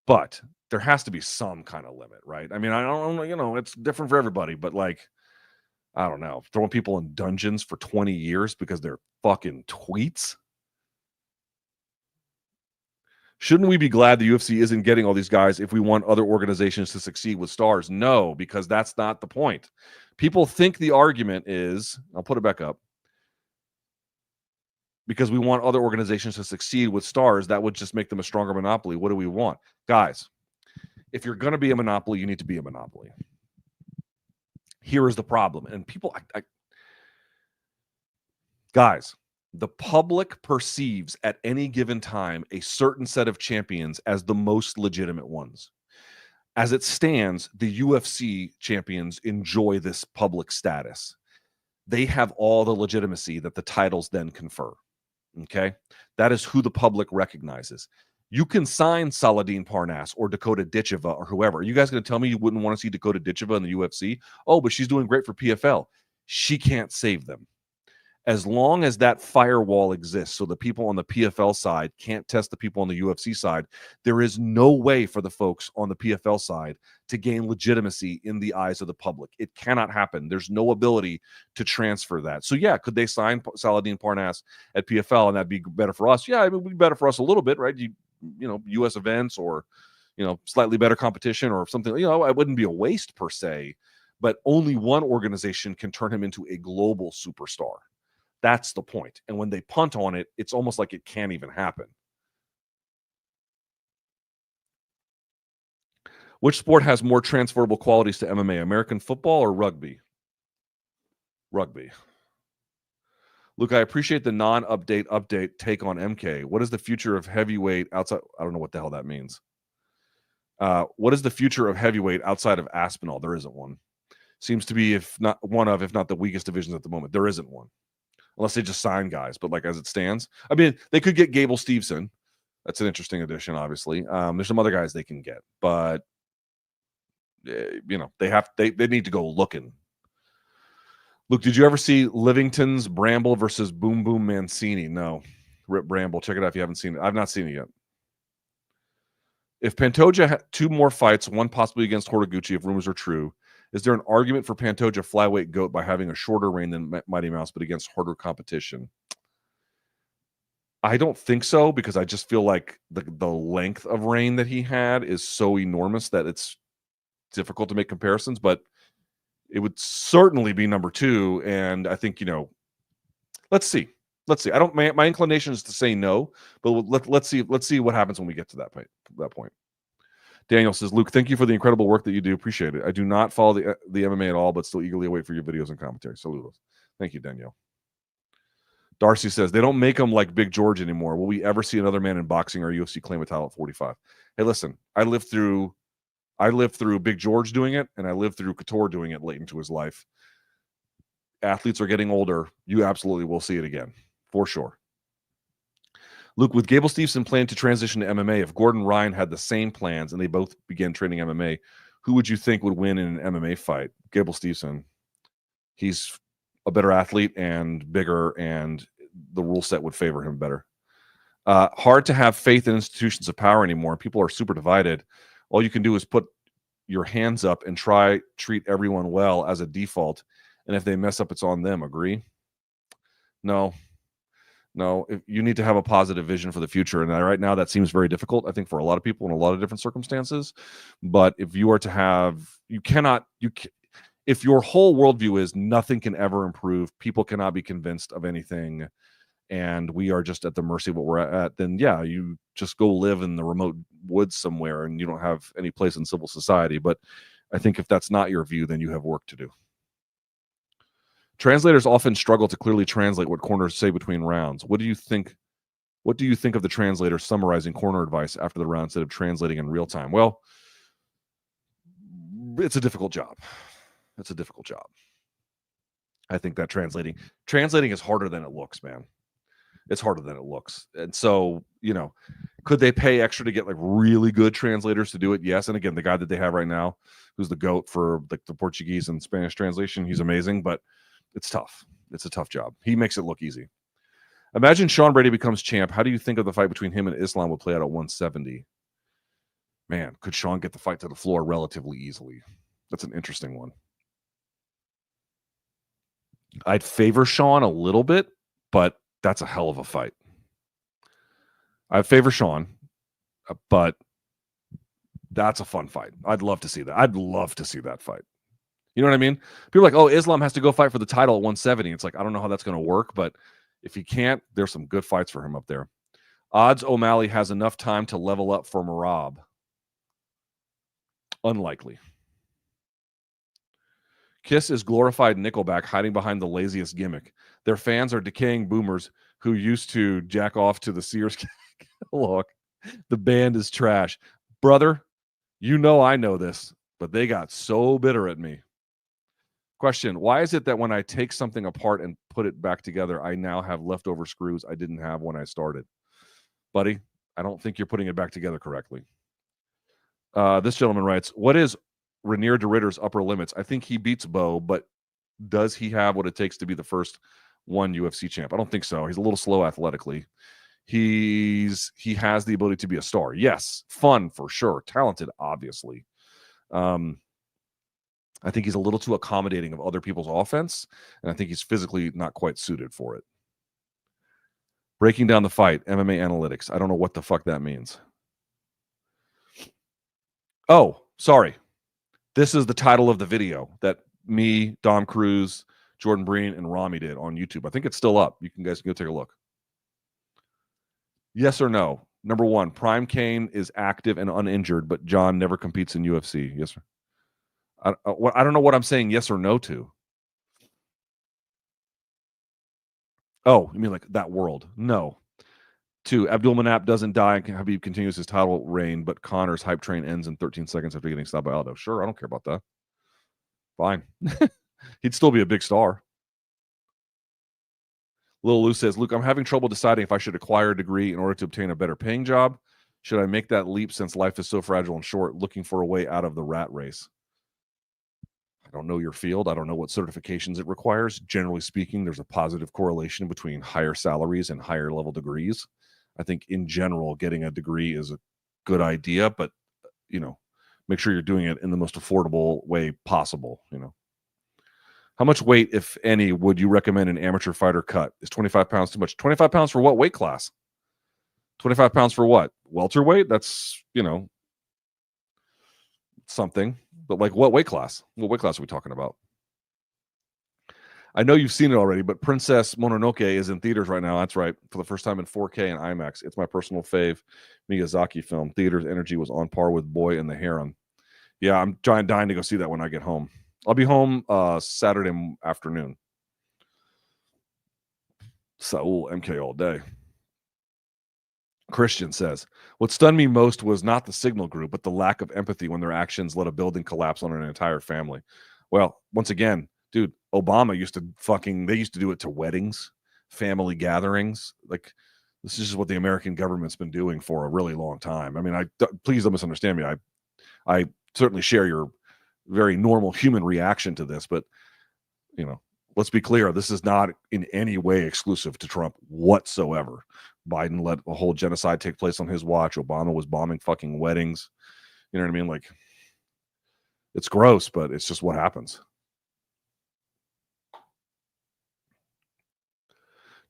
But there has to be some kind of limit, right? I mean, I don't know, it's different for everybody, but like, I don't know, throwing people in dungeons for 20 years because they're fucking tweets. Shouldn't we be glad the UFC isn't getting all these guys if we want other organizations to succeed with stars? No, because that's not the point. People think the argument is, I'll put it back up, because we want other organizations to succeed with stars, that would just make them a stronger monopoly. What do we want? Guys, if you're going to be a monopoly, you need to be a monopoly. Here is the problem. And people, guys, the public perceives at any given time a certain set of champions as the most legitimate ones. As it stands, the UFC champions enjoy this public status. They have all the legitimacy that the titles then confer. Okay? That is who the public recognizes. You can sign Saladin Parnasse or Dakota Ditcheva or whoever. Are you guys going to tell me you wouldn't want to see Dakota Ditcheva in the UFC? Oh, but she's doing great for PFL. She can't save them. As long as that firewall exists, so the people on the PFL side can't test the people on the UFC side, there is no way for the folks on the PFL side to gain legitimacy in the eyes of the public. It cannot happen. There's no ability to transfer that. So yeah, could they sign Saladin Parnasse at PFL and that'd be better for us? Yeah, it would be better for us a little bit, right? US events or, slightly better competition or something, it wouldn't be a waste per se, but only one organization can turn him into a global superstar. That's the point. And when they punt on it, it's almost like it can't even happen. Which sport has more transferable qualities to MMA, American football or rugby? Rugby. Luke, I appreciate the non-update take on MK. What is the future of heavyweight outside? I don't know what the hell that means. What is the future of heavyweight outside of Aspinall? There isn't one. Seems to be, if not the weakest divisions at the moment. There isn't one. Unless they just sign guys. But like as it stands, I mean, they could get Gable Steveson. That's an interesting addition, obviously. There's some other guys they can get, but they need to go looking. Luke, did you ever see Livington's Bramble versus Boom Boom Mancini? No. Rip Bramble. Check it out if you haven't seen it. I've not seen it yet. If Pantoja had 2 more fights, one possibly against Horiguchi, if rumors are true, is there an argument for Pantoja flyweight GOAT by having a shorter reign than Mighty Mouse, but against harder competition? I don't think so, because I just feel like the length of reign that he had is so enormous that it's difficult to make comparisons, but it would certainly be number 2. And I think, let's see. I don't. My inclination is to say no, but let's see what happens when we get to that point. Daniel says, Luke, thank you for the incredible work that you do. Appreciate it. I do not follow the MMA at all, but still eagerly await for your videos and commentary. Saludos. Thank you, Danielle. Darcy says, they don't make them like Big George anymore. Will we ever see another man in boxing or UFC claim a title at 45? Hey, listen, I lived through Big George doing it, and I lived through Couture doing it late into his life. Athletes are getting older. You absolutely will see it again, for sure. Luke, with Gable Steveson planning to transition to MMA, if Gordon Ryan had the same plans and they both began training MMA, who would you think would win in an MMA fight? Gable Steveson. He's a better athlete and bigger, and the rule set would favor him better. Hard to have faith in institutions of power anymore. People are super divided. All you can do is put your hands up and treat everyone well as a default. And if they mess up, it's on them. Agree? No. You need to have a positive vision for the future. And right now that seems very difficult, I think, for a lot of people in a lot of different circumstances. But if you are to have, if your whole worldview is nothing can ever improve, people cannot be convinced of anything, and we are just at the mercy of what we're at, then yeah, you just go live in the remote woods somewhere and you don't have any place in civil society. But I think if that's not your view, then you have work to do. Translators often struggle to clearly translate what corners say between rounds. What do you think of the translator summarizing corner advice after the round instead of translating in real time? Well, it's a difficult job. I think that translating is harder than it looks, man. It's harder than it looks. And so, could they pay extra to get like really good translators to do it? Yes. And again, the guy that they have right now, who's the GOAT for like the Portuguese and Spanish translation, he's amazing, but it's tough. It's a tough job. He makes it look easy. Imagine Sean Brady becomes champ. How do you think of the fight between him and Islam would play out at 170? Man, could Sean get the fight to the floor relatively easily? That's an interesting one. I'd favor Sean a little bit, but that's a hell of a fight. I favor Sean, but that's a fun fight. I'd love to see that. I'd love to see that fight. You know what I mean? People are like, oh, Islam has to go fight for the title at 170. It's like, I don't know how that's going to work, but if he can't, there's some good fights for him up there. Odds O'Malley has enough time to level up for Merab. Unlikely. Kiss is glorified Nickelback hiding behind the laziest gimmick. Their fans are decaying boomers who used to jack off to the Sears catalog. The band is trash. Brother, I know this, but they got so bitter at me. Question, why is it that when I take something apart and put it back together, I now have leftover screws I didn't have when I started? Buddy, I don't think you're putting it back together correctly. This gentleman writes, what is Renier de Ritter's upper limits? I think he beats Bo, but does he have what it takes to be the first one UFC champ? I don't think so. He's a little slow athletically. He has the ability to be a star. Yes. Fun for sure. Talented, obviously. I think he's a little too accommodating of other people's offense, and I think he's physically not quite suited for it. Breaking down the fight, MMA analytics. I don't know what the fuck that means. Oh, sorry. This is the title of the video that me, Dom Cruz, Jordan Breen, and Rami did on YouTube. I think it's still up. You guys can go take a look. Yes or no? Number one, Prime Cain is active and uninjured, but Jon never competes in UFC. Yes, sir. I don't know what I'm saying yes or no to. Oh, you mean like that world? No. 2, Abdul Manap doesn't die and Khabib continues his title reign, but Connor's hype train ends in 13 seconds after getting stopped by Aldo. Sure, I don't care about that. Fine. He'd still be a big star. Lil Lou says, Luke, I'm having trouble deciding if I should acquire a degree in order to obtain a better paying job. Should I make that leap since life is so fragile and short, looking for a way out of the rat race? I don't know your field. I don't know what certifications it requires. Generally speaking, there's a positive correlation between higher salaries and higher level degrees. I think in general, getting a degree is a good idea, but, make sure you're doing it in the most affordable way possible, How much weight, if any, would you recommend an amateur fighter cut? Is 25 pounds too much? 25 pounds for what weight class? 25 pounds for what? Welterweight? That's, something. But like, what weight class? What weight class are we talking about? I know you've seen it already, but Princess Mononoke is in theaters right now. That's right, for the first time in 4K and IMAX. It's my personal fave Miyazaki film. Theaters energy was on par with Boy and the Heron. Yeah, I'm dying to go see that when I get home. I'll be home Saturday afternoon. Saul MK all day. Christian says, what stunned me most was not the signal group, but the lack of empathy when their actions let a building collapse on an entire family. Well, once again, dude, Obama used to do it to weddings, family gatherings. Like, this is just what the American government's been doing for a really long time. I mean, please don't misunderstand me. I certainly share your very normal human reaction to this, but you know, let's be clear, this is not in any way exclusive to Trump whatsoever. Biden let a whole genocide take place on his watch. Obama was bombing fucking weddings. You know what I mean? Like, it's gross, but it's just what happens.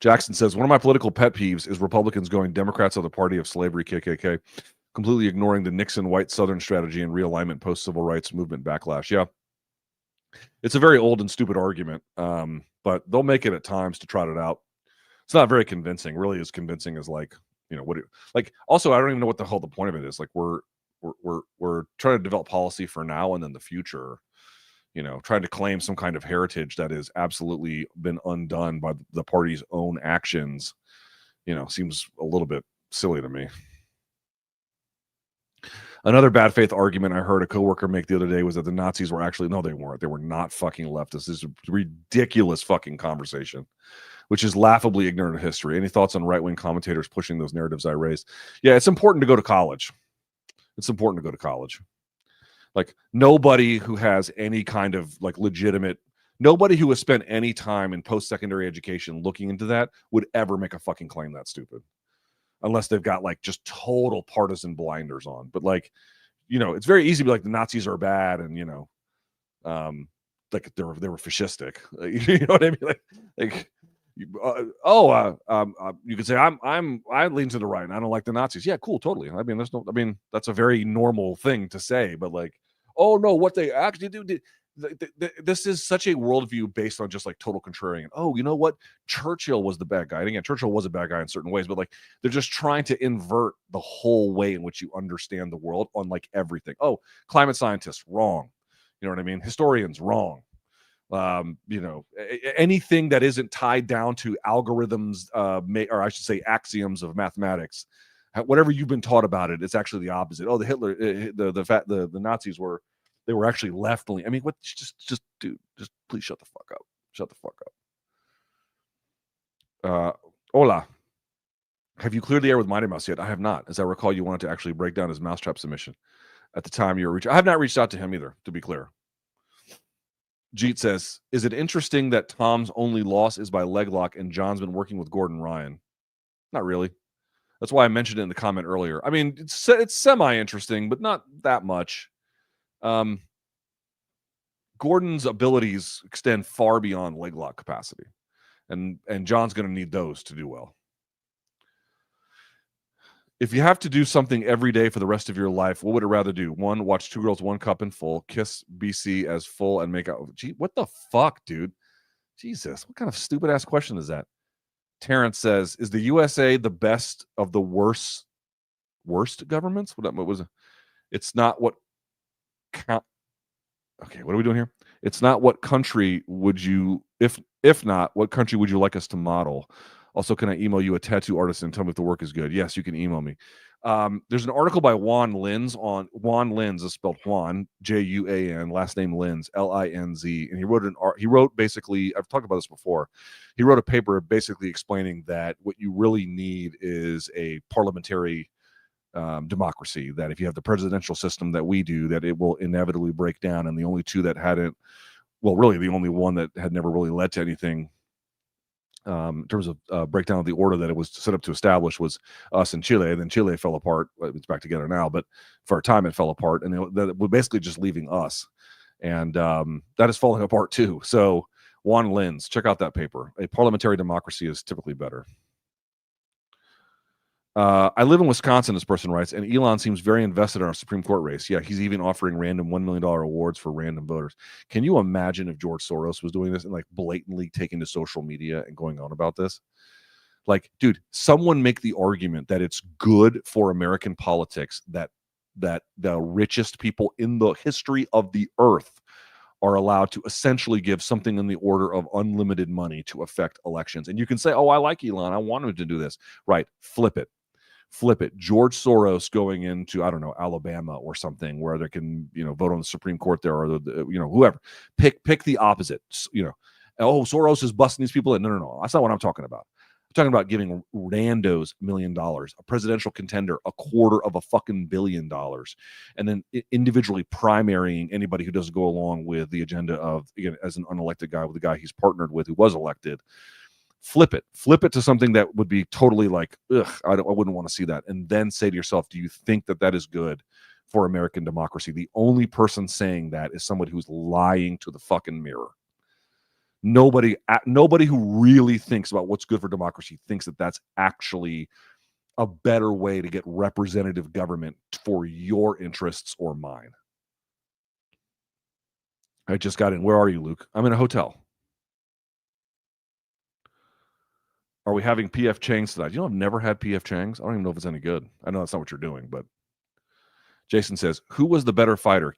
Jackson says, one of my political pet peeves is Republicans going Democrats are the party of slavery, KKK, completely ignoring the Nixon white Southern strategy and realignment post-civil rights movement backlash. Yeah. It's a very old and stupid argument, but they'll make it at times to trot it out. It's not very convincing, really as convincing as like, you know, also, I don't even know what the hell the point of it is. Like, we're trying to develop policy for now and then the future, you know, trying to claim some kind of heritage that has absolutely been undone by the party's own actions, you know, seems a little bit silly to me. Another bad faith argument I heard a coworker make the other day was that the Nazis were actually, no, they weren't. They were not fucking leftists. This is a ridiculous fucking conversation, which is laughably ignorant of history. Any thoughts on right-wing commentators pushing those narratives I raised? Yeah, it's important to go to college. It's important to go to college. Like, nobody who has any kind of like legitimate, nobody who has spent any time in post-secondary education looking into that would ever make a fucking claim that stupid. Unless they've got like just total partisan blinders on. But like, you know, it's very easy to be like the Nazis are bad and, you know, like they were fascistic. You know what I mean? You could say I lean to the right and I don't like the Nazis. Yeah, cool, totally. I mean, that's a very normal thing to say, but like, oh no, what they actually do. This is such a worldview based on just like total contrarian. Oh, you know what? Churchill was the bad guy. And again, Churchill was a bad guy in certain ways, but like they're just trying to invert the whole way in which you understand the world on like everything. Oh, climate scientists, wrong. You know what I mean? Historians, wrong. You know, anything that isn't tied down to algorithms, or I should say axioms of mathematics, whatever you've been taught about it, it's actually the opposite. Oh, the Nazis were actually left-leaning. I mean, what? Just dude, just please shut the fuck up. Shut the fuck up. Hola. Have you cleared the air with Mighty Mouse yet? I have not. As I recall, you wanted to actually break down his mousetrap submission at the time you were reaching. I have not reached out to him either, to be clear. Jeet says, is it interesting that Tom's only loss is by leg lock and John's been working with Gordon Ryan? Not really. That's why I mentioned it in the comment earlier. I mean, it's semi-interesting, but not that much. Gordon's abilities extend far beyond leg lock capacity, and John's going to need those to do well. If you have to do something every day for the rest of your life, what would you rather do? 1, watch Two Girls, One Cup in full, kiss BC as full, and make out. Gee, what the fuck, dude? Jesus, what kind of stupid ass question is that? Terrence says, is the USA the best of the worst governments? What was it? It's not what count. Okay, what are we doing here? It's not what country would you, if not, what country would you like us to model? Also, can I email you a tattoo artist and tell me if the work is good? Yes, you can email me. There's an article by Juan Linz on Juan Linz is spelled Juan, Juan, last name Linz, Linz, and he wrote basically, I've talked about this before. He wrote a paper basically explaining that what you really need is a parliamentary democracy, that if you have the presidential system that we do, that it will inevitably break down. And the only two that hadn't, well, really the only one that had never really led to anything in terms of breakdown of the order that it was set up to establish was us in Chile. And then Chile fell apart. It's back together now, but for a time it fell apart, and that we're basically just leaving us. And that is falling apart too. So Juan Linz, check out that paper. A parliamentary democracy is typically better. I live in Wisconsin, this person writes, and Elon seems very invested in our Supreme Court race. Yeah, he's even offering random $1 million awards for random voters. Can you imagine if George Soros was doing this and like blatantly taking to social media and going on about this? Like, dude, someone make the argument that it's good for American politics that the richest people in the history of the earth are allowed to essentially give something in the order of unlimited money to affect elections. And you can say, oh, I like Elon, I want him to do this. Right, flip it. George Soros going into, I don't know, Alabama or something where they can, vote on the Supreme Court there, or whoever. Pick the opposite. Oh, Soros is busting these people in. No. That's not what I'm talking about. I'm talking about giving randos $1 million, a presidential contender $250 million, and then individually primarying anybody who doesn't go along with the agenda of, again, as an unelected guy with the guy he's partnered with who was elected. Flip it to something that would be totally like, ugh, I wouldn't want to see that. And then say to yourself, do you think that is good for American democracy? The only person saying that is somebody who's lying to the fucking mirror. Nobody who really thinks about what's good for democracy thinks that that's actually a better way to get representative government for your interests or mine. I just got in. Where are you, Luke? I'm in a hotel. Are we having PF Chang's tonight? I've never had PF Chang's. I don't even know if it's any good. I know that's not what you're doing, but Jason says, who was the better fighter,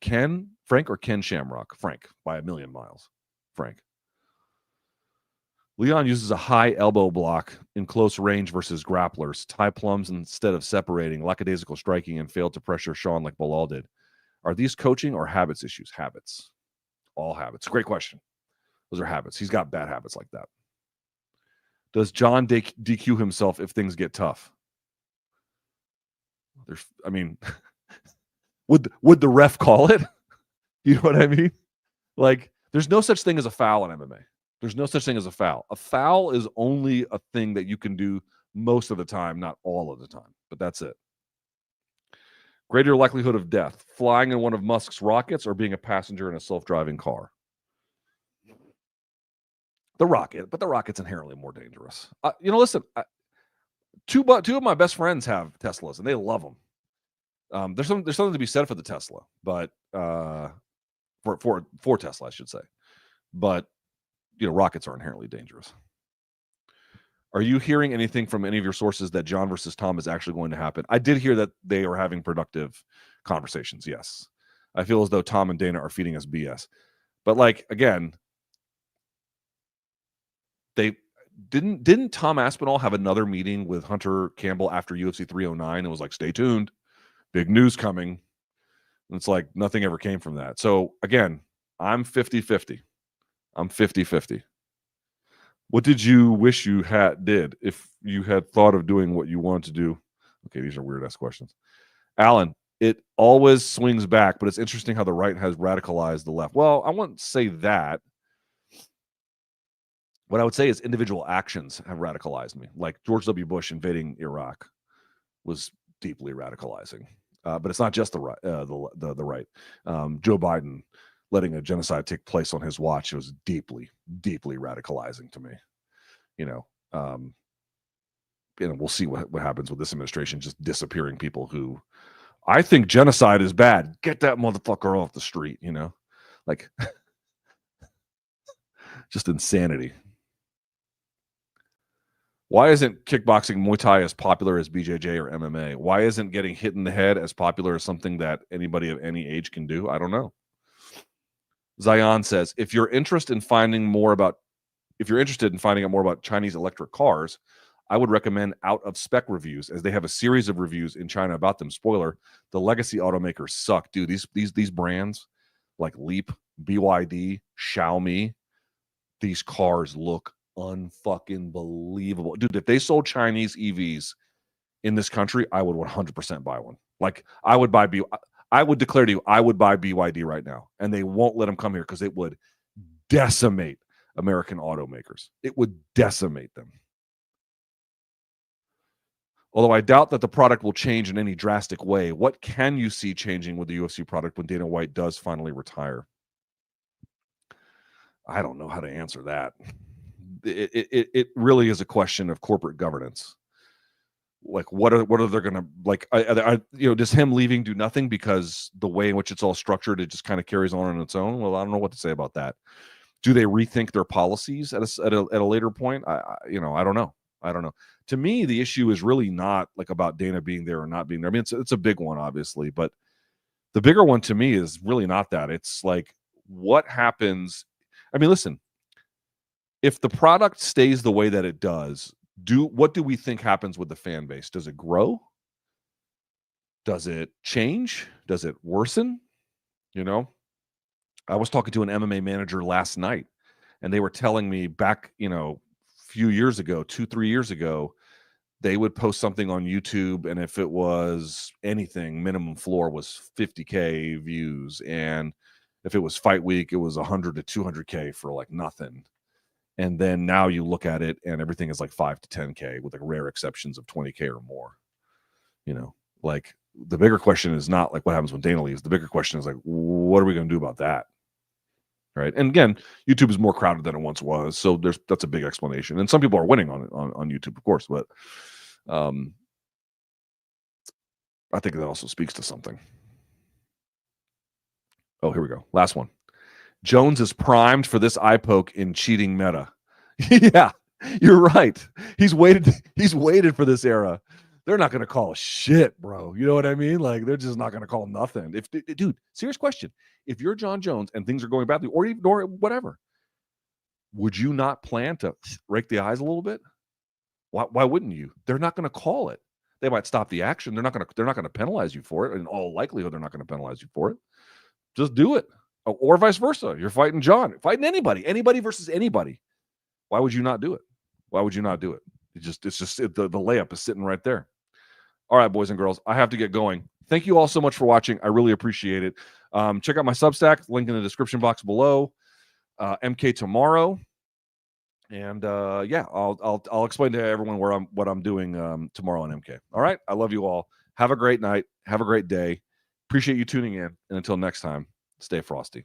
Frank or Ken Shamrock? Frank, by a million miles. Frank. Leon uses a high elbow block in close range versus grapplers. Tie plums instead of separating, lackadaisical striking, and failed to pressure Sean like Bilal did. Are these coaching or habits issues? Habits. All habits. Great question. Those are habits. He's got bad habits like that. Does Jon DQ himself if things get tough? Would the ref call it? You know what I mean? Like, there's no such thing as a foul in MMA. There's no such thing as a foul. A foul is only a thing that you can do most of the time, not all of the time, but that's it. Greater likelihood of death, flying in one of Musk's rockets or being a passenger in a self-driving car? The rocket, but the rocket's inherently more dangerous. Listen, two of my best friends have Teslas, and they love them. There's something to be said for the Tesla, but for Tesla, I should say. But rockets are inherently dangerous. Are you hearing anything from any of your sources that Jon versus Tom is actually going to happen? I did hear that they are having productive conversations. Yes, I feel as though Tom and Dana are feeding us BS. But like, again, they didn't Tom Aspinall have another meeting with Hunter Campbell after UFC 309 and was like, stay tuned, big news coming. And it's like nothing ever came from that. So again, I'm 50-50. I'm 50-50. What did you wish you did if you had thought of doing what you wanted to do? Okay, these are weird ass questions. Alan, it always swings back, but it's interesting how the right has radicalized the left. Well, I wouldn't say that. What I would say is individual actions have radicalized me. Like George W. Bush invading Iraq was deeply radicalizing. But it's not just the right. The right. Joe Biden letting a genocide take place on his watch was deeply, deeply radicalizing to me. We'll see what happens with this administration just disappearing people who I think genocide is bad. Get that motherfucker off the street, like just insanity. Why isn't kickboxing, Muay Thai as popular as BJJ or MMA? Why isn't getting hit in the head as popular as something that anybody of any age can do? I don't know. Zion says, if you're interested in finding out more about Chinese electric cars, I would recommend Out of Spec Reviews, as they have a series of reviews in China about them. Spoiler, the legacy automakers suck. Dude, these brands like Leap, BYD, Xiaomi, these cars look unfucking believable. Dude, if they sold Chinese EVs in this country, I would 100% buy one. Like, I would declare to you, I would buy BYD right now, and they won't let them come here because it would decimate American automakers. It would decimate them. Although I doubt that the product will change in any drastic way. What can you see changing with the UFC product when Dana White does finally retire? I don't know how to answer that. It really is a question of corporate governance. Like, what are they gonna like? Does him leaving do nothing because the way in which it's all structured, it just kind of carries on its own? Well, I don't know what to say about that. Do they rethink their policies at a later point? I don't know. I don't know. To me, the issue is really not like about Dana being there or not being there. I mean, it's a big one, obviously, but the bigger one to me is really not that. It's like, what happens? I mean, listen, if the product stays the way that it does, what do we think happens with the fan base? Does it grow? Does it change? Does it worsen? I was talking to an MMA manager last night, and they were telling me back, few years ago, 2-3 years ago, they would post something on YouTube, and if it was anything, minimum floor was 50K views, and if it was fight week, it was 100 to 200K for like nothing. And then now you look at it, and everything is like 5 to 10K with like rare exceptions of 20K or more. Like the bigger question is not like what happens when Dana leaves. The bigger question is like, what are we going to do about that? Right. And again, YouTube is more crowded than it once was. So that's a big explanation. And some people are winning on it on YouTube, of course, but I think that also speaks to something. Oh, here we go. Last one. Jones is primed for this eye poke in cheating meta. Yeah, you're right. He's waited for this era. They're not going to call shit, bro. You know what I mean? Like, they're just not going to call nothing. Dude, serious question. If you're Jon Jones and things are going badly, or whatever, would you not plan to rake the eyes a little bit? Why wouldn't you? They're not going to call it. They might stop the action. They're not going to penalize you for it. In all likelihood, they're not going to penalize you for it. Just do it. Or vice versa. You're fighting Jon, fighting anybody versus anybody. Why would you not do it? Why would you not do it? The layup is sitting right there. All right, boys and girls, I have to get going. Thank you all so much for watching. I really appreciate it. Check out my Substack, link in the description box below. MK tomorrow, and I'll explain to everyone what I'm doing tomorrow on MK. All right, I love you all. Have a great night. Have a great day. Appreciate you tuning in, and until next time, stay frosty.